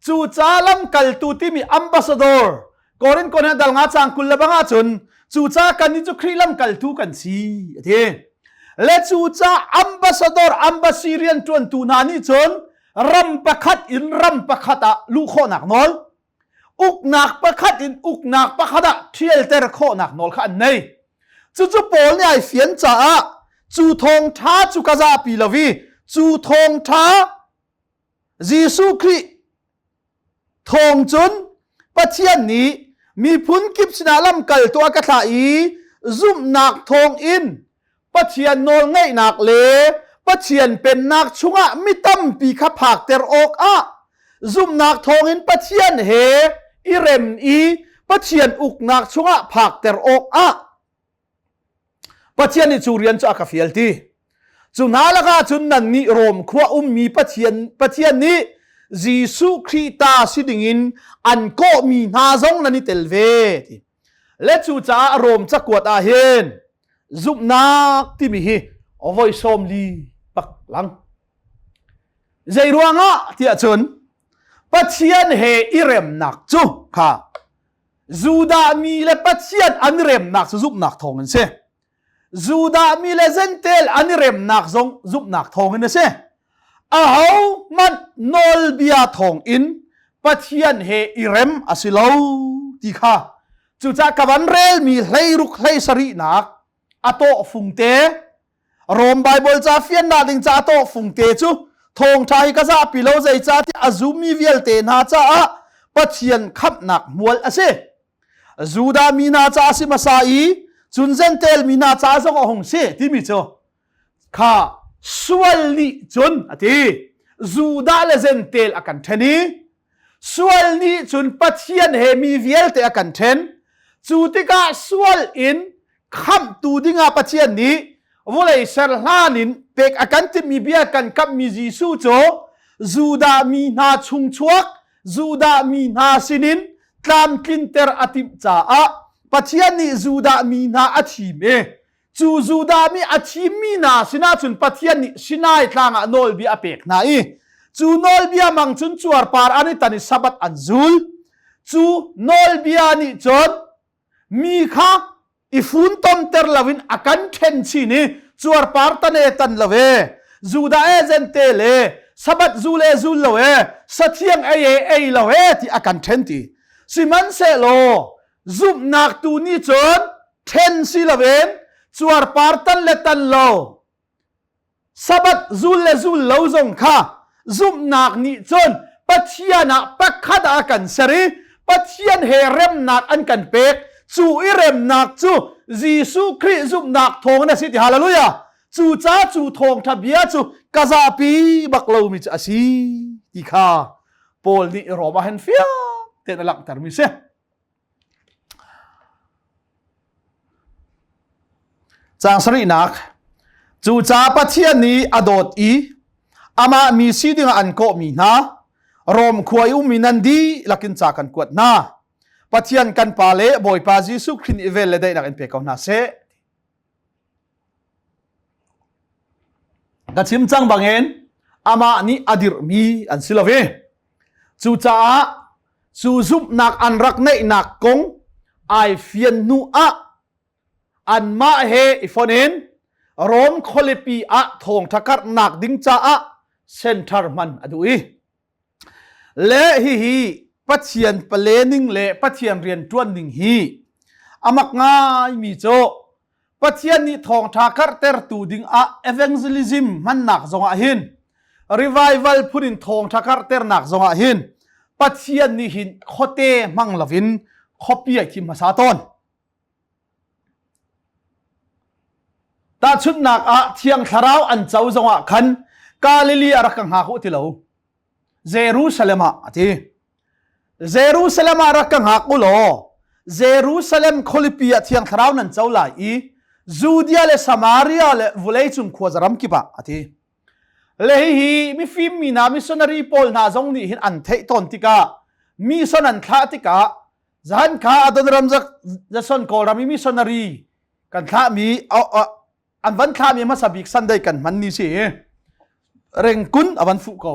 chu cha lam kal tu ti mi ambassador korin kon dal nga chang kul labanga chun chu cha kan ni chu khrilam kal tu kan si the le chu cha ambassador ambassadorian tun tu na ni chon ram pakhat in ram pakhata lu kho nak nol uk nak pakhat in uk nak pakhata thiel ter kho nak nol kha nei chu pol ni ai fian cha a chu thong tha chu kaza pi lawi chu thong tha jisu khri thong chun pathian ni mi phun kip sina lam kal to ka tha I zum nak thong in pathian nol ngai nak le pathian pen nak chunga mitam pi kha phak ter ok a zum nak thong in pathian he I rem I pathian uk nak chunga phak ter ok a pathian ni churian cha ka fial ti chu nalaka chun nan ni rom khwa mi pathian ni jisu krita sidingin an ko mi na zong na ni telve ti le chu cha rom cha kwat a hen zup nak ti mi hi ovoi som li pak lang zai ruanga ti a chun pathian he irem nak chu kha zuda mi le pathian an rem nak chu zup nak thong an se zuda mi le zentel an rem nak zong zup nak thong an se a hau man nol bia thong in pathian he irem asilo ti kha chu cha kawan rel mi hlei ruk hlei sari nak ato fungte rom bible cha fian na ding cha to fungte chu thong thai ka za pilo zai cha ti azumi vial te na cha a pathian khap nak mual ase zuda mina cha si masai chunzen tel mina cha zong hong se ti mi cho kha sual ni chun ati zuda le zen tel akan thani sual ni chun pathian he mi vial te akan then chu tika sual in kham tu dinga pathian ni volei ser hanin pek akan ti mi bia kan kap mi jisu cho zuda mi na chung chuak zuda mi na sinin tlam kinter atim cha a pathian ni zuda mi na athi me chu zuda mi athi mi na sina chun pathian ni sinai tlanga nol bi apek na I chu nol bia mang chun chuar par ani tani sabat anzul chu nol bia ni chon mi kha ifun tom ter lawin akan then chi ni chuar par tane tan lawe zuda e zen tele sabat zule zul lo e sathiang ai lo e ti akan then ti siman se lo zup nak tu ni chon then si lawen chuar partan le tan lo sabat zul le zul lo zong kha zup nak ni chon pathiana pakhada kan sari pathian he rem nak an kan pek chu i rem nak chu Jisu Christ zup nak thong na si ti hallelujah chu cha chu thong thabia chu kaza pi baklo mi cha si ti kha pol ni roma hen fia te na lak tar mi se chang sari nak chu cha pathian ni adot i ama mi si dinga an ko mi na rom khuai um minan di lakin cha kan kwat na pathian kan pale boy pa Jisu Christ evel le dai nak en pe kaw na se ka chim chang bangen ama ni adir mi an silave chu cha chu zup nak an rak nei nak kong ai fian nu a an ma he ifonin rom kholepi a thong thakar nak ding cha a center man adui le hi pathian palening le pathian rian tuan ning hi amak ngai mi cho pathian ni thong thakar ter tu ding a evangelism man nak zonga hin revival purin thong thakar ter nak zonga hin pathian ni hin khote manglavin khopia ki masaton ta chut nak a thiang tharau an chau zonga khan Galilee arakang ha ko tilo Jerusalem ati Jerusalem arakang ha ko lo Jerusalem kholipi thiang tharau nan chau lai i Judea le Samaria le vulei chung khwazaram ki ba ati le hi mi fim mi na missionary pol na zong ni hin an thei ton tika mission an kha tika zan kha adon ramjak jason ko rami missionary kan kha mi an van kha mi ma sabik sunday kan man ni si reng kun awan fu ko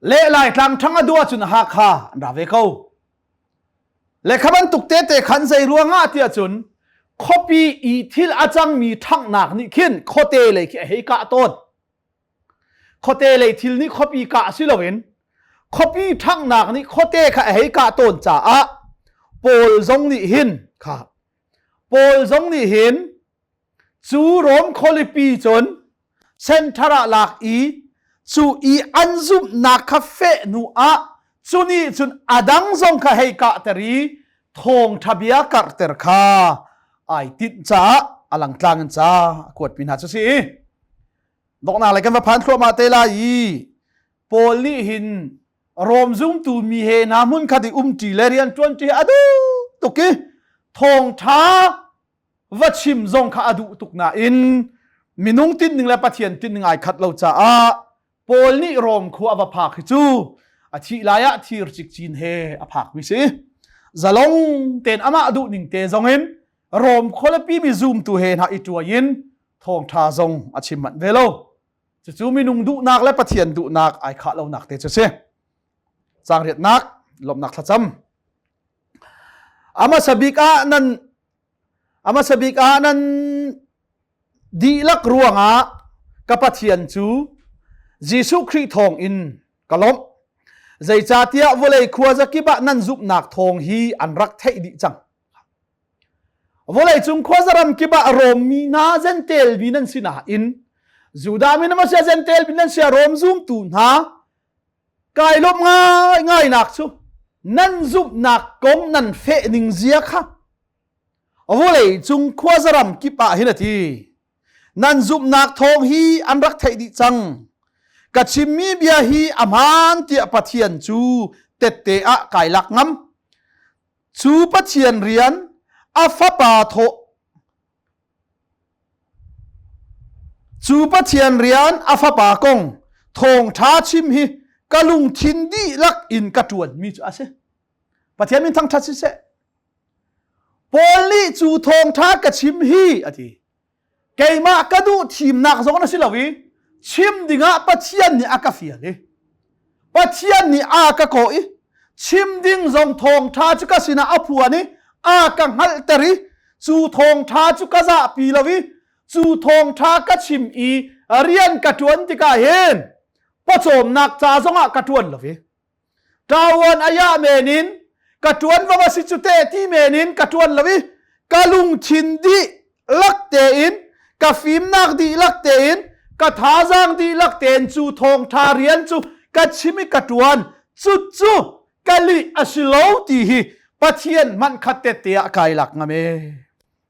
le lai tlang thanga dua chun ha kha ra ve ko le khaban tukte te khan sei ruanga tia chun copy i thil achang mi thang nak ni khin khote le ki he ka ton khote le thil ni copy ka silowen copy thang nak ni khote kha he ka ton cha a pol zong ni hin kha pol zong ni hin chu rom kholipi chon senthara lak i chu i anzup na kha fe nu a chuni chun adang zong kha he ka tari thong thabia kar ter kha ai tin cha alang tlang cha kwat pin ha chu si dokna lai kan va phan thlo ma te la yi pol ni hin rom zum tu mi he na mun khadi ti lerian 20 adu tuki thong tha vachim zong kha adu tukna in minung tin ning la pathian tin ning ai khat lo cha a pol ni rom khu ava phak chu a thi laya thir chik chin he a phak mi si zalong ten ama adu ning te zong hen rom kholapi mi zoom tu he na ituayin thong tha zong achim man velo chu minung du nak la pathian du nak ai kha lo nak te chu se chang riat nak lom nak thacham ama sabik a nan di lak ruanga kapathian chu Jisu Christ thong in kalom zai cha tia volei khuaza ki ba nan zup nak thong hi an rak thei di chang volei chung khuazaram ki ba rom mi na zentel bi nan sina in juda mi na ma se zentel bi nan sia rom zum tu na kai lop ngai nak chu nan zup nak kom nan fe ning zia kha volei chung khuazaram ki pa hinati nan zup nak thong hi an rak thei di chang kachimi bia hi aman ti pathian chu tette a kai lak ngam chu pathian rian afa pa tho chu pathian rian afa pa kong thong tha chim hi kalung thin di lak in katuan mi chu ase pathian min thang tha chi se poli chu thong tha kachim hi ati keima kadu thim nak zong na silawi chim dinga pathian ni akafia le pathian ni aka ko i chim ding zong thong tha chu ka sina apua ni aka ngal tari chu thong tha chu ka za pi lawi จูทงทากะชิมอีเรียนกะตวนติกาเห็นปะโจมนักจาซงะกะตวนลวิตาวนอายะเมนินกะตวนวะสิจุเตที่เมนินกะตวนลวิกะลุงชินดิลักเตอินกะฟิมนักดีลักเตอินกะทาซังดีลักเตนจูทงทาเรียนจูกะชิมิกะตวนจูกะลิอสิโลติฮิปะเทียนมันคัดเตเตะไกลักงะเม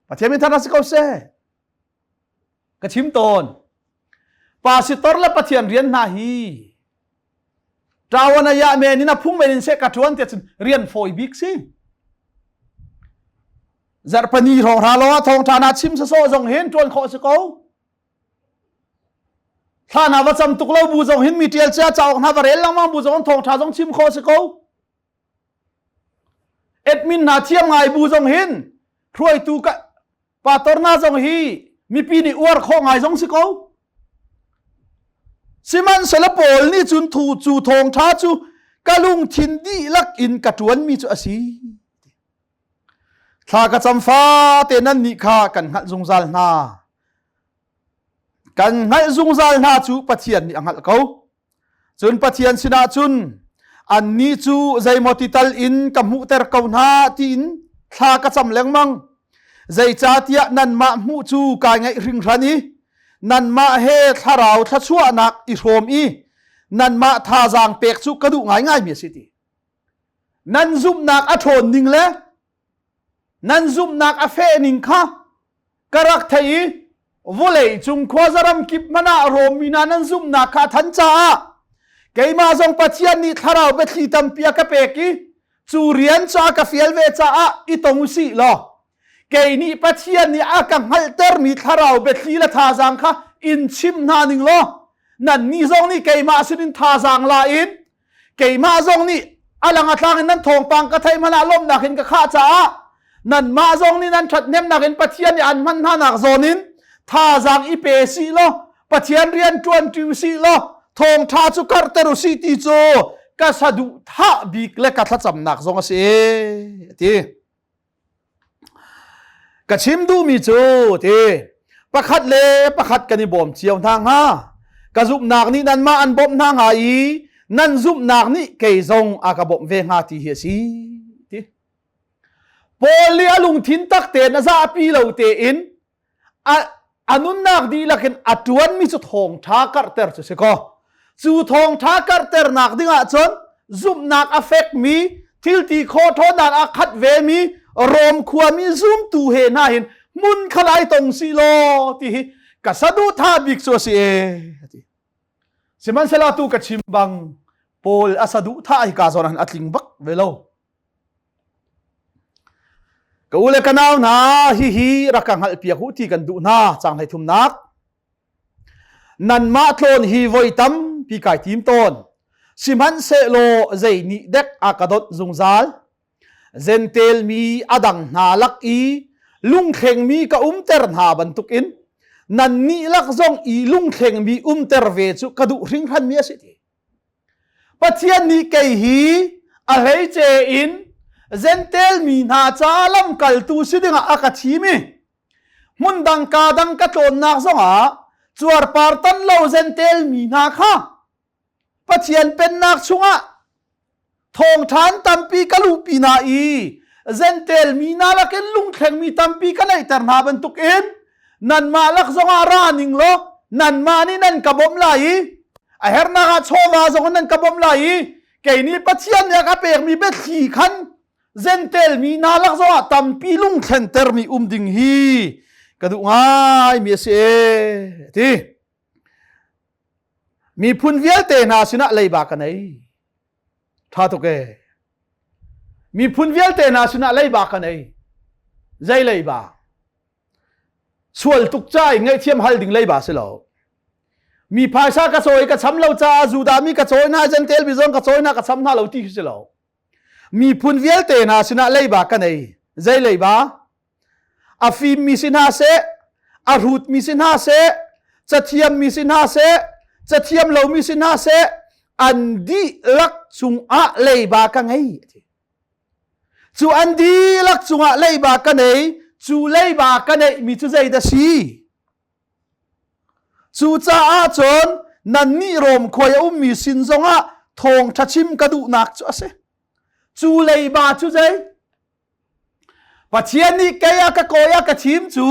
ปะเทียนมิทานาสกอเซกะชิมตนปาสิตอร์และปะเทียนเรียนนาฮีตาวนายะเมนินะพุ่งเมนินเซกะตวนเตชเรียนฟอยบิกซิซาร์ปนีรองราลอทองทานาชิมซะโซจงเห็นตวนขอสกอท่านาวจำตุกเลาบูจงเห็นมีเตียลเจ้าเจ้านาบเรลลังมังบูจงทองทาจงชิมขอสกอเอ็ดมินนาเทียมไงบูจงเห็นถวยตูกะปาตอร์นาจงฮีมีปีนี่อวดของไงจงสกอสิมันเสลปอลนี่จุนทูจูทองท้าจูกะลุงทินดีลักอินกะตวนมีจูอสีถ้ากะจำฟ้าเตนันนิคากันหัดซุงซาลนากันหัดซุงซาลนาจูปะเทียนนี่อังหัดเขาจุนปะเทียนสินาจุนอันนี้จูใจมอติตัลอินกับมุเตอร์เกาหน้าตีนถ้ากะจำแรงมังใจจ่าเตียนันมามุจูกายไงริงรันีนันมาเฮทาราวทัชัวนักอิโรมอีนันมาทาจางเปกจุกระดูง่ายๆมีสิทีนันซุมนักอโทนนิงเลนันซุมนักอเฟนิงค่ะกรักไทยวุเลจุงควาจารมกิบมนาโรมีนันซุมนักทันจ้าเกยมาจงปัจจัยนี้ทาราวเบตลีตัมเปียกเปกีจูเรียนจ้ากเฟียลเวจ้าอิตงสีลอเกยนี่ปัจจัยนี้อากังฮัลเตอร์มีทาราวเบตลีละทาจังค่ะอินชิมนานิงลอนั่นนี่จงนี่เกยมาสินทาจังลาอินเกยมาจงนี่อลังอัตลังนั้นทองปังกะไทยมันอารมณ์นักเห็นกะข้าจ้านั่นมาจงนี่นั่นชัดเนมนักเห็นปัจจัยนี้อันมันหานักโซนินทาจังอีเปซีลอปัจจัยเรียนจวนจิวซีลอทองท้าจุกร์เตอร์ซีติโจกะสะดุท่าบิกเล็กกะทัดจำนักจงเสียทีกะชิมดูมีจูทีประคัดเล่ประคัดกันในบ่มเชียวทางฮากะซุบนักนี่นั่นมาอันบ่มทางหายนั่นซุบนักนี่เกยจงอากะบ่มเวงาทีเฮียสีทีโปลีอลุงทินตักเตนะซาปีเหลาเตอินอันุนนักดีลักนอัตวันมีจุดทองท้ากร์เตอร์จะสิก็จูทองท้ากร์เตอร์นักดิ่งจนซุบนักอเฟกมีทิลตีโคทอนักอาคัดเวมีรวมขวามีซุมตูเฮน่าเห็นมุนขลายตรงสิโลที่กษัตริย์ท่าบิกโซเสียสิมันเสลาตูกชิมบังโพลอสดุท่าฮิกาโซนันอัตลิงบักเวโลก็อุเลกันเอาหนาฮิรักกังหัลเปียกุที่กันดูหน้าจังให้ทุมนักนันมาโทนฮีวอยตัมปีกายทีมต้นสิมันเซโลใจนิเด็กอากาดดซุงซาลเซนเตลมีอดังนาลักอีลุงเข่งมีกะเตอร์หาบันทุกอินนันนี่ลักซงอีลุงเข่งมีเตอร์เวจุกระดูริงรันมีสิทีปัจจัยนี้เกยฮีอะไรเจอินเซนเตลมีนาจาลัมกัลตูสิดึงอากาชีมีมุนดังกาดังกะโจนนักซงอาจวดปาร์ตันเลาเซนเตลมีนาค่ะปัจจัยเป็นนักชุงะทองทานตัมปีกะลูปีนาอีเซนเตลมีนาลักลุงเข่งมีตัมปีกันไอเตอร์นาบันทุกเอ็นนันมาลักซงอารานิงโลนันมานี่นันกะบอมไลไอเฮร์นาโชวาซงนันกะบอมไลเกยนี่ปัจจัยเนี่ยกะเปกมีเบ็ดขี่ขันเซนเตลมีนาลักซงอาตัมปีลุงเข่งเตอร์มีดิงฮีกระดูง่ายมีเสียทีมีพุนเวียเตนาสินะเลยบากันไอท่าตุกมีพุนเวียเตนาสินะเลยบากันไอใจเลยบาส่วนตุกใจไงเทียมฮัลดิงเลยบาสิโลมีภาษากระโจยกระช้ำเราจ้าจูดามีกระโจยน่าเจนเทลบิซงกระโจยน่ากระช้ำน่าเราตีสิโลมีพุนเวียเตนาสินะเลยบากันไอใจเลยบาอาฟิมมีสินหาเซอารูดมีสินหาเซจะเทียมมีสินหาเซจะเทียมเรามีสินหาเซอันดีลักจุงอะเลยบากันไงจูอันดีลักจุงอะเลยบากันไงจูเลยบากันไงมีจุใจเดชี จูจ้าจนนันนี่รมคอยมีสินจงทองทัชิมกระดูนักจ้าเสจูเลยบาจูใจปัจเจียนี่แกยากะโกยากะชิมจู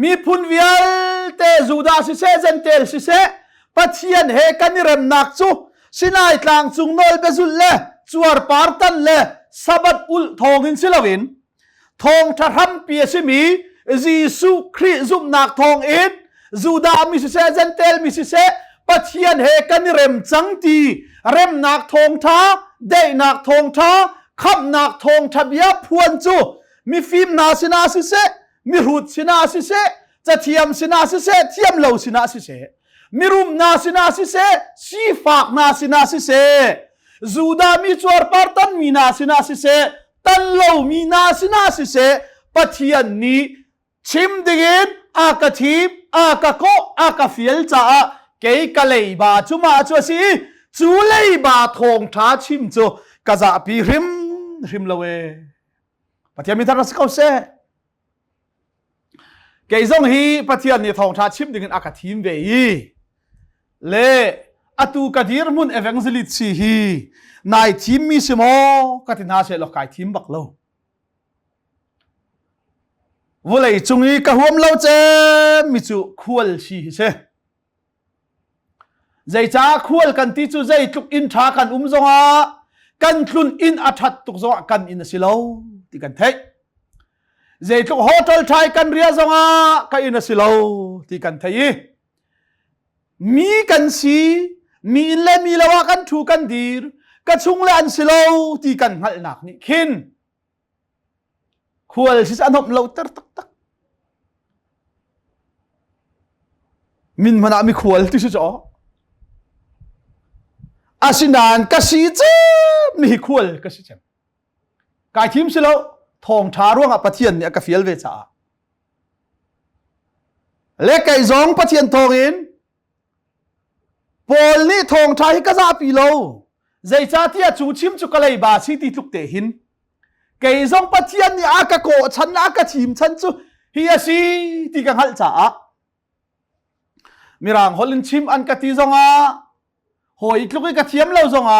มีพุนเวียลเตจูดาสิเซเซนเตลสิเซปัจเจียนเฮกันนี่เรมนักจูสินายกลางจุงโนลเบซุลเลจวร์ปาร์ตันเลสับัดอุลทองหินสิลวินทองทรัมเปียสิมีจีสุคริซุมนักทองเอ็ดจูดามิสิเซเซนเตลมิสิเซปัจเจียนเฮกันนี่เรมจังตีเรมนักทองท้าได้นักทองท้าขับนักทองทับยาพวนจูมีฟิล์มนาสินาสิเซมีรูดสินาสิเซจะเทียมสินาสิเซเทียมเหลาสินาสิเซมีรุมนาสินาสิเซชีฝากนาสินาสิเซจูดามีจวร์ปาร์ตันมีนาสินาสิเซตันเหลามีนาสินาสิเซปัจเจียนนี้ชิมดิกินอากาทีมอากาโกอากาฟิลจ้าเกยกะเลยบาจุมาจัวสิจูเลยบาทองท้าชิมจูกะจะปีริมละเวปัจเจียนมีทารัสเขาเซเกยซงฮีปัจเจียนนี่ทองท้าชิมดิกินอากาทีมเวยีเลอตูกะดีร์มุนเอเวนเจลิตซีฮีนายทีมมีสมอกะตินาเซลอกายทีมบักโลวุเลยจุงนี้กะหวมเล่าเจมิจูควลชีเซใจจ้าควลกันที่จูใจทุกอินทากันจงกันคลุนอินอัฐตุกจงกันอินสิโลที่กันเทใจทุกโฮเทลไทยกันเรียจงกันอินสิโลที่กันเทมีกันสีมีเลมีละวากันถูกันดีร์กันชุงเลอันสิโลที่กันหัลนักนี่ขินควลสิอันหบเราตักมินมันมีควลที่สุดอาสินานกษีเจมีควลกษีเจกายทีมสิโลทองทาร่วงปัจเจียนเนี่ยกฟิลเวจ่าเล็กไก่จงปัจเจียนทองอินปอลนี่ทองทาฮิกะซาปีโลใจจ้าที่จูชิมจุกเลยบาสิติทุกเตหินเกยซงปัจเจียนนี่อากาโกฉันอากาทีมฉันจูฮิอาซีที่กังหัลจ่ามีรางฮอลินชิมอันกะตีซงหอยลูกกระเทียมเล่าซง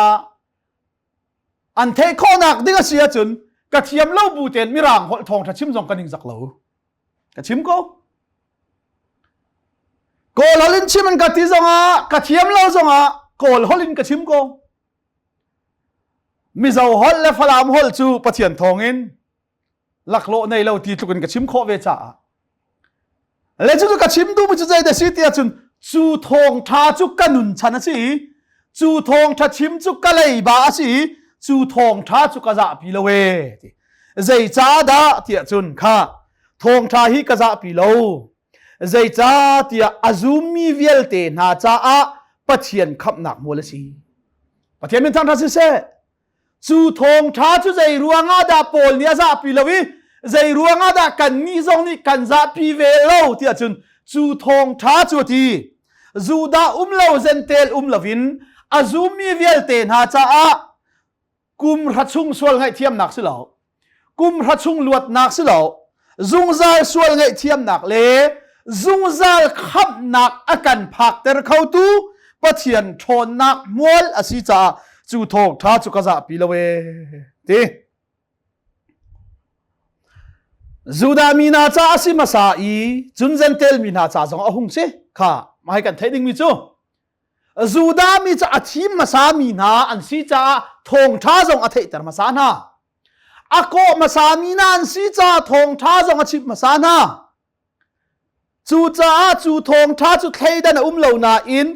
อันเทคอนักดิ้งเสียจนกระเทียมเล่าบูเตนมีรางหอทองถ้าชิมซงกันยิงสักเหลากระชิมก็โกลฮอลินชิมอันกะตีซงกระเทียมเล่าซงโกลฮอลินกระชิมก็มีเจ้าฮอลและฟลามฮอลจูปะเทียนทองอินลักโลในเราตีตุกันกระชิมโคเวจ่าและจูกระชิมดูมันจะใจแต่สิเตียจนจูทองท้าจุกกันนุนชันสิจูทองท้าชิมจุกกะเลยบาสิจูทองท้าจุกกะจะปีละเวใจจ้าดาเตียจุนค่ะทองท้าฮิกะจะปีโลใจจ้าเตียอาซูมีเวลเตนาจ้าปัจเจียนขับหนักมัวละสิปัจเจียนเป็นทางทัศเสจูทองท้าจุใจรัวงาดาโปลเนี่ยจะปีละวิใจรัวงาดากันนี่ซงนี่กันจะปีเวโลเตียจุนจูทองท้าจุทีจูดาเล่าเซนเตลลวินอาซูมีเวลเตนหาจ้ากุมรัชุงสวลไงเทียมหนักสิเหล่ากุมรัชุงลวดหนักสิเหล่าจุงใจสวลไงเทียมหนักเลจุงใจขับหนักอาการผักแต่เขาตู้ปะเทียนชนหนักมวลอาศิจ้าจูทองท้าจุกะจะปีละเวทีจูดามีนาจ้าสิมาสาอีจุนเซนเตลมีนาจ้าจงอาหุงเสค่ะมาให้กันเทดิ้งมิจูจูดามีจ้าทีมมาสามีนาอันสิจ้าทองท้าจงอาเทตร์มาสานาอากอมาสามีนาอันสิจ้าทองท้าจงอาชิบมาสานาจูจ้าจูทองท้าจูเทดันเหลานาอิน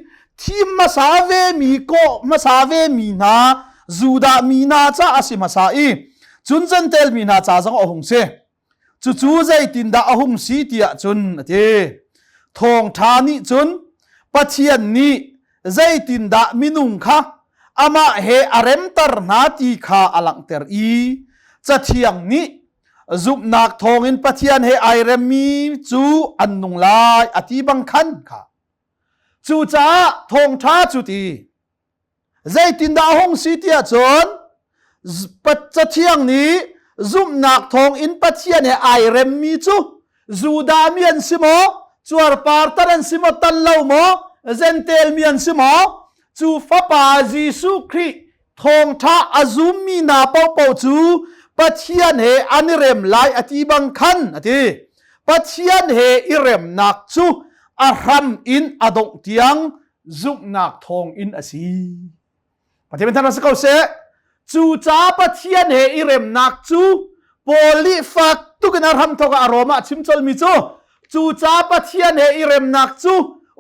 ทีมมาสาเวมีโกมาสาเวมีนาจูดามีนาจ้าอาสิมาสาอีจุนเซนเตลมีนาจ้าจงอาหุงเสจู่ใจตินดาอหุงสีเตียจุนเททองทานิจุนปัจเจียนนี้ใจตินดามินุงค่ะอามาเฮอาเรมตร์นาตีค่ะอลังเตอร์อีจะเทียงนี้จุบนักทองอินปัจเจียนเฮไอเรมมีจูอันนุงลายอธิบังคันค่ะจู่จ้าทองท้าจุตีใจตินดาหงสีเตียจุนปัจจะเทียงนี้จุบนักทองอินปัจเจียนเฮไอเรมมีจูดามีอันสิโม จวรปาร์ตันสิมตันเลาโมเซนเตลเมียนสิมอจูฟะปาจีสุคริทองทาอาซุมมีนาเปาเปาจูปัจเจียนเฮอันเรมไลอติบังคันอติปัจเจียนเฮอิเรมนักจูอารัมอินอดงเตียงซุกนักทองอินอสีปฏิบัติธรรมสกาวเสจูจ้าปัจเจียนเฮอิเรมนักจูโพลิฟักตุกันอารัมทอกอารมะชิมจลมิจูจ้าปัจเจียนเฮอิเรมนักจู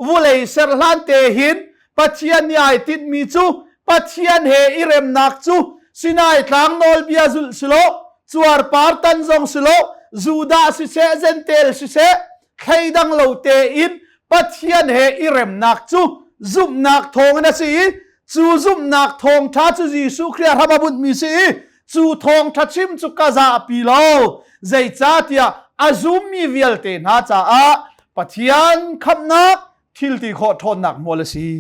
วุเลเซรลันเตหินปัจเจียนยายติดมิจูปัจเจียนเฮอิเรมนักจูสินายทางโนลเบียซุลสโลจวรปาร์ตันซงสโลจูดาสิเซเซนเตลสิเซใครดังโลเตอินปัจเจียนเฮอิเรมนักจูซุมนักทองนะสิจูซุมนักทองทัชจีสุครียาบุตรมิสิจูทองทัชิมจุกาซาปีโลใจจ้าเตียอาซุมมีเวลเตนาจ้าปัจเจียนคำนักทิลตีโคทนนักมัวลสี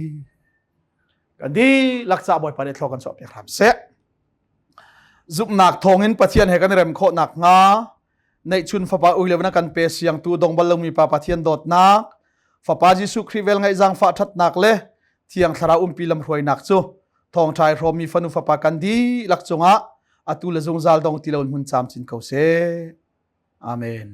กันดีลักษณะบ่อยประเด็นทอกันสอบอย่างครับเสซุมนักทองอินปัจเจียนเฮกันเรมโคนักงาในชุนฟ้าป่าอุยเลวนักกันเปเสียงตูดงบอลลงมีปาปัจเจียนโดดนักฟ้าป่าจิสุครีเวลไงจังฟ้าทัดนักเล่เที่ยงสระปีลำรวยนักจูทองชายพรมีฟันุฟ้าป่ากันดีลักษณะอตุลจงซาลดงติลาอุนมุนจามจินเขาเสอาเมน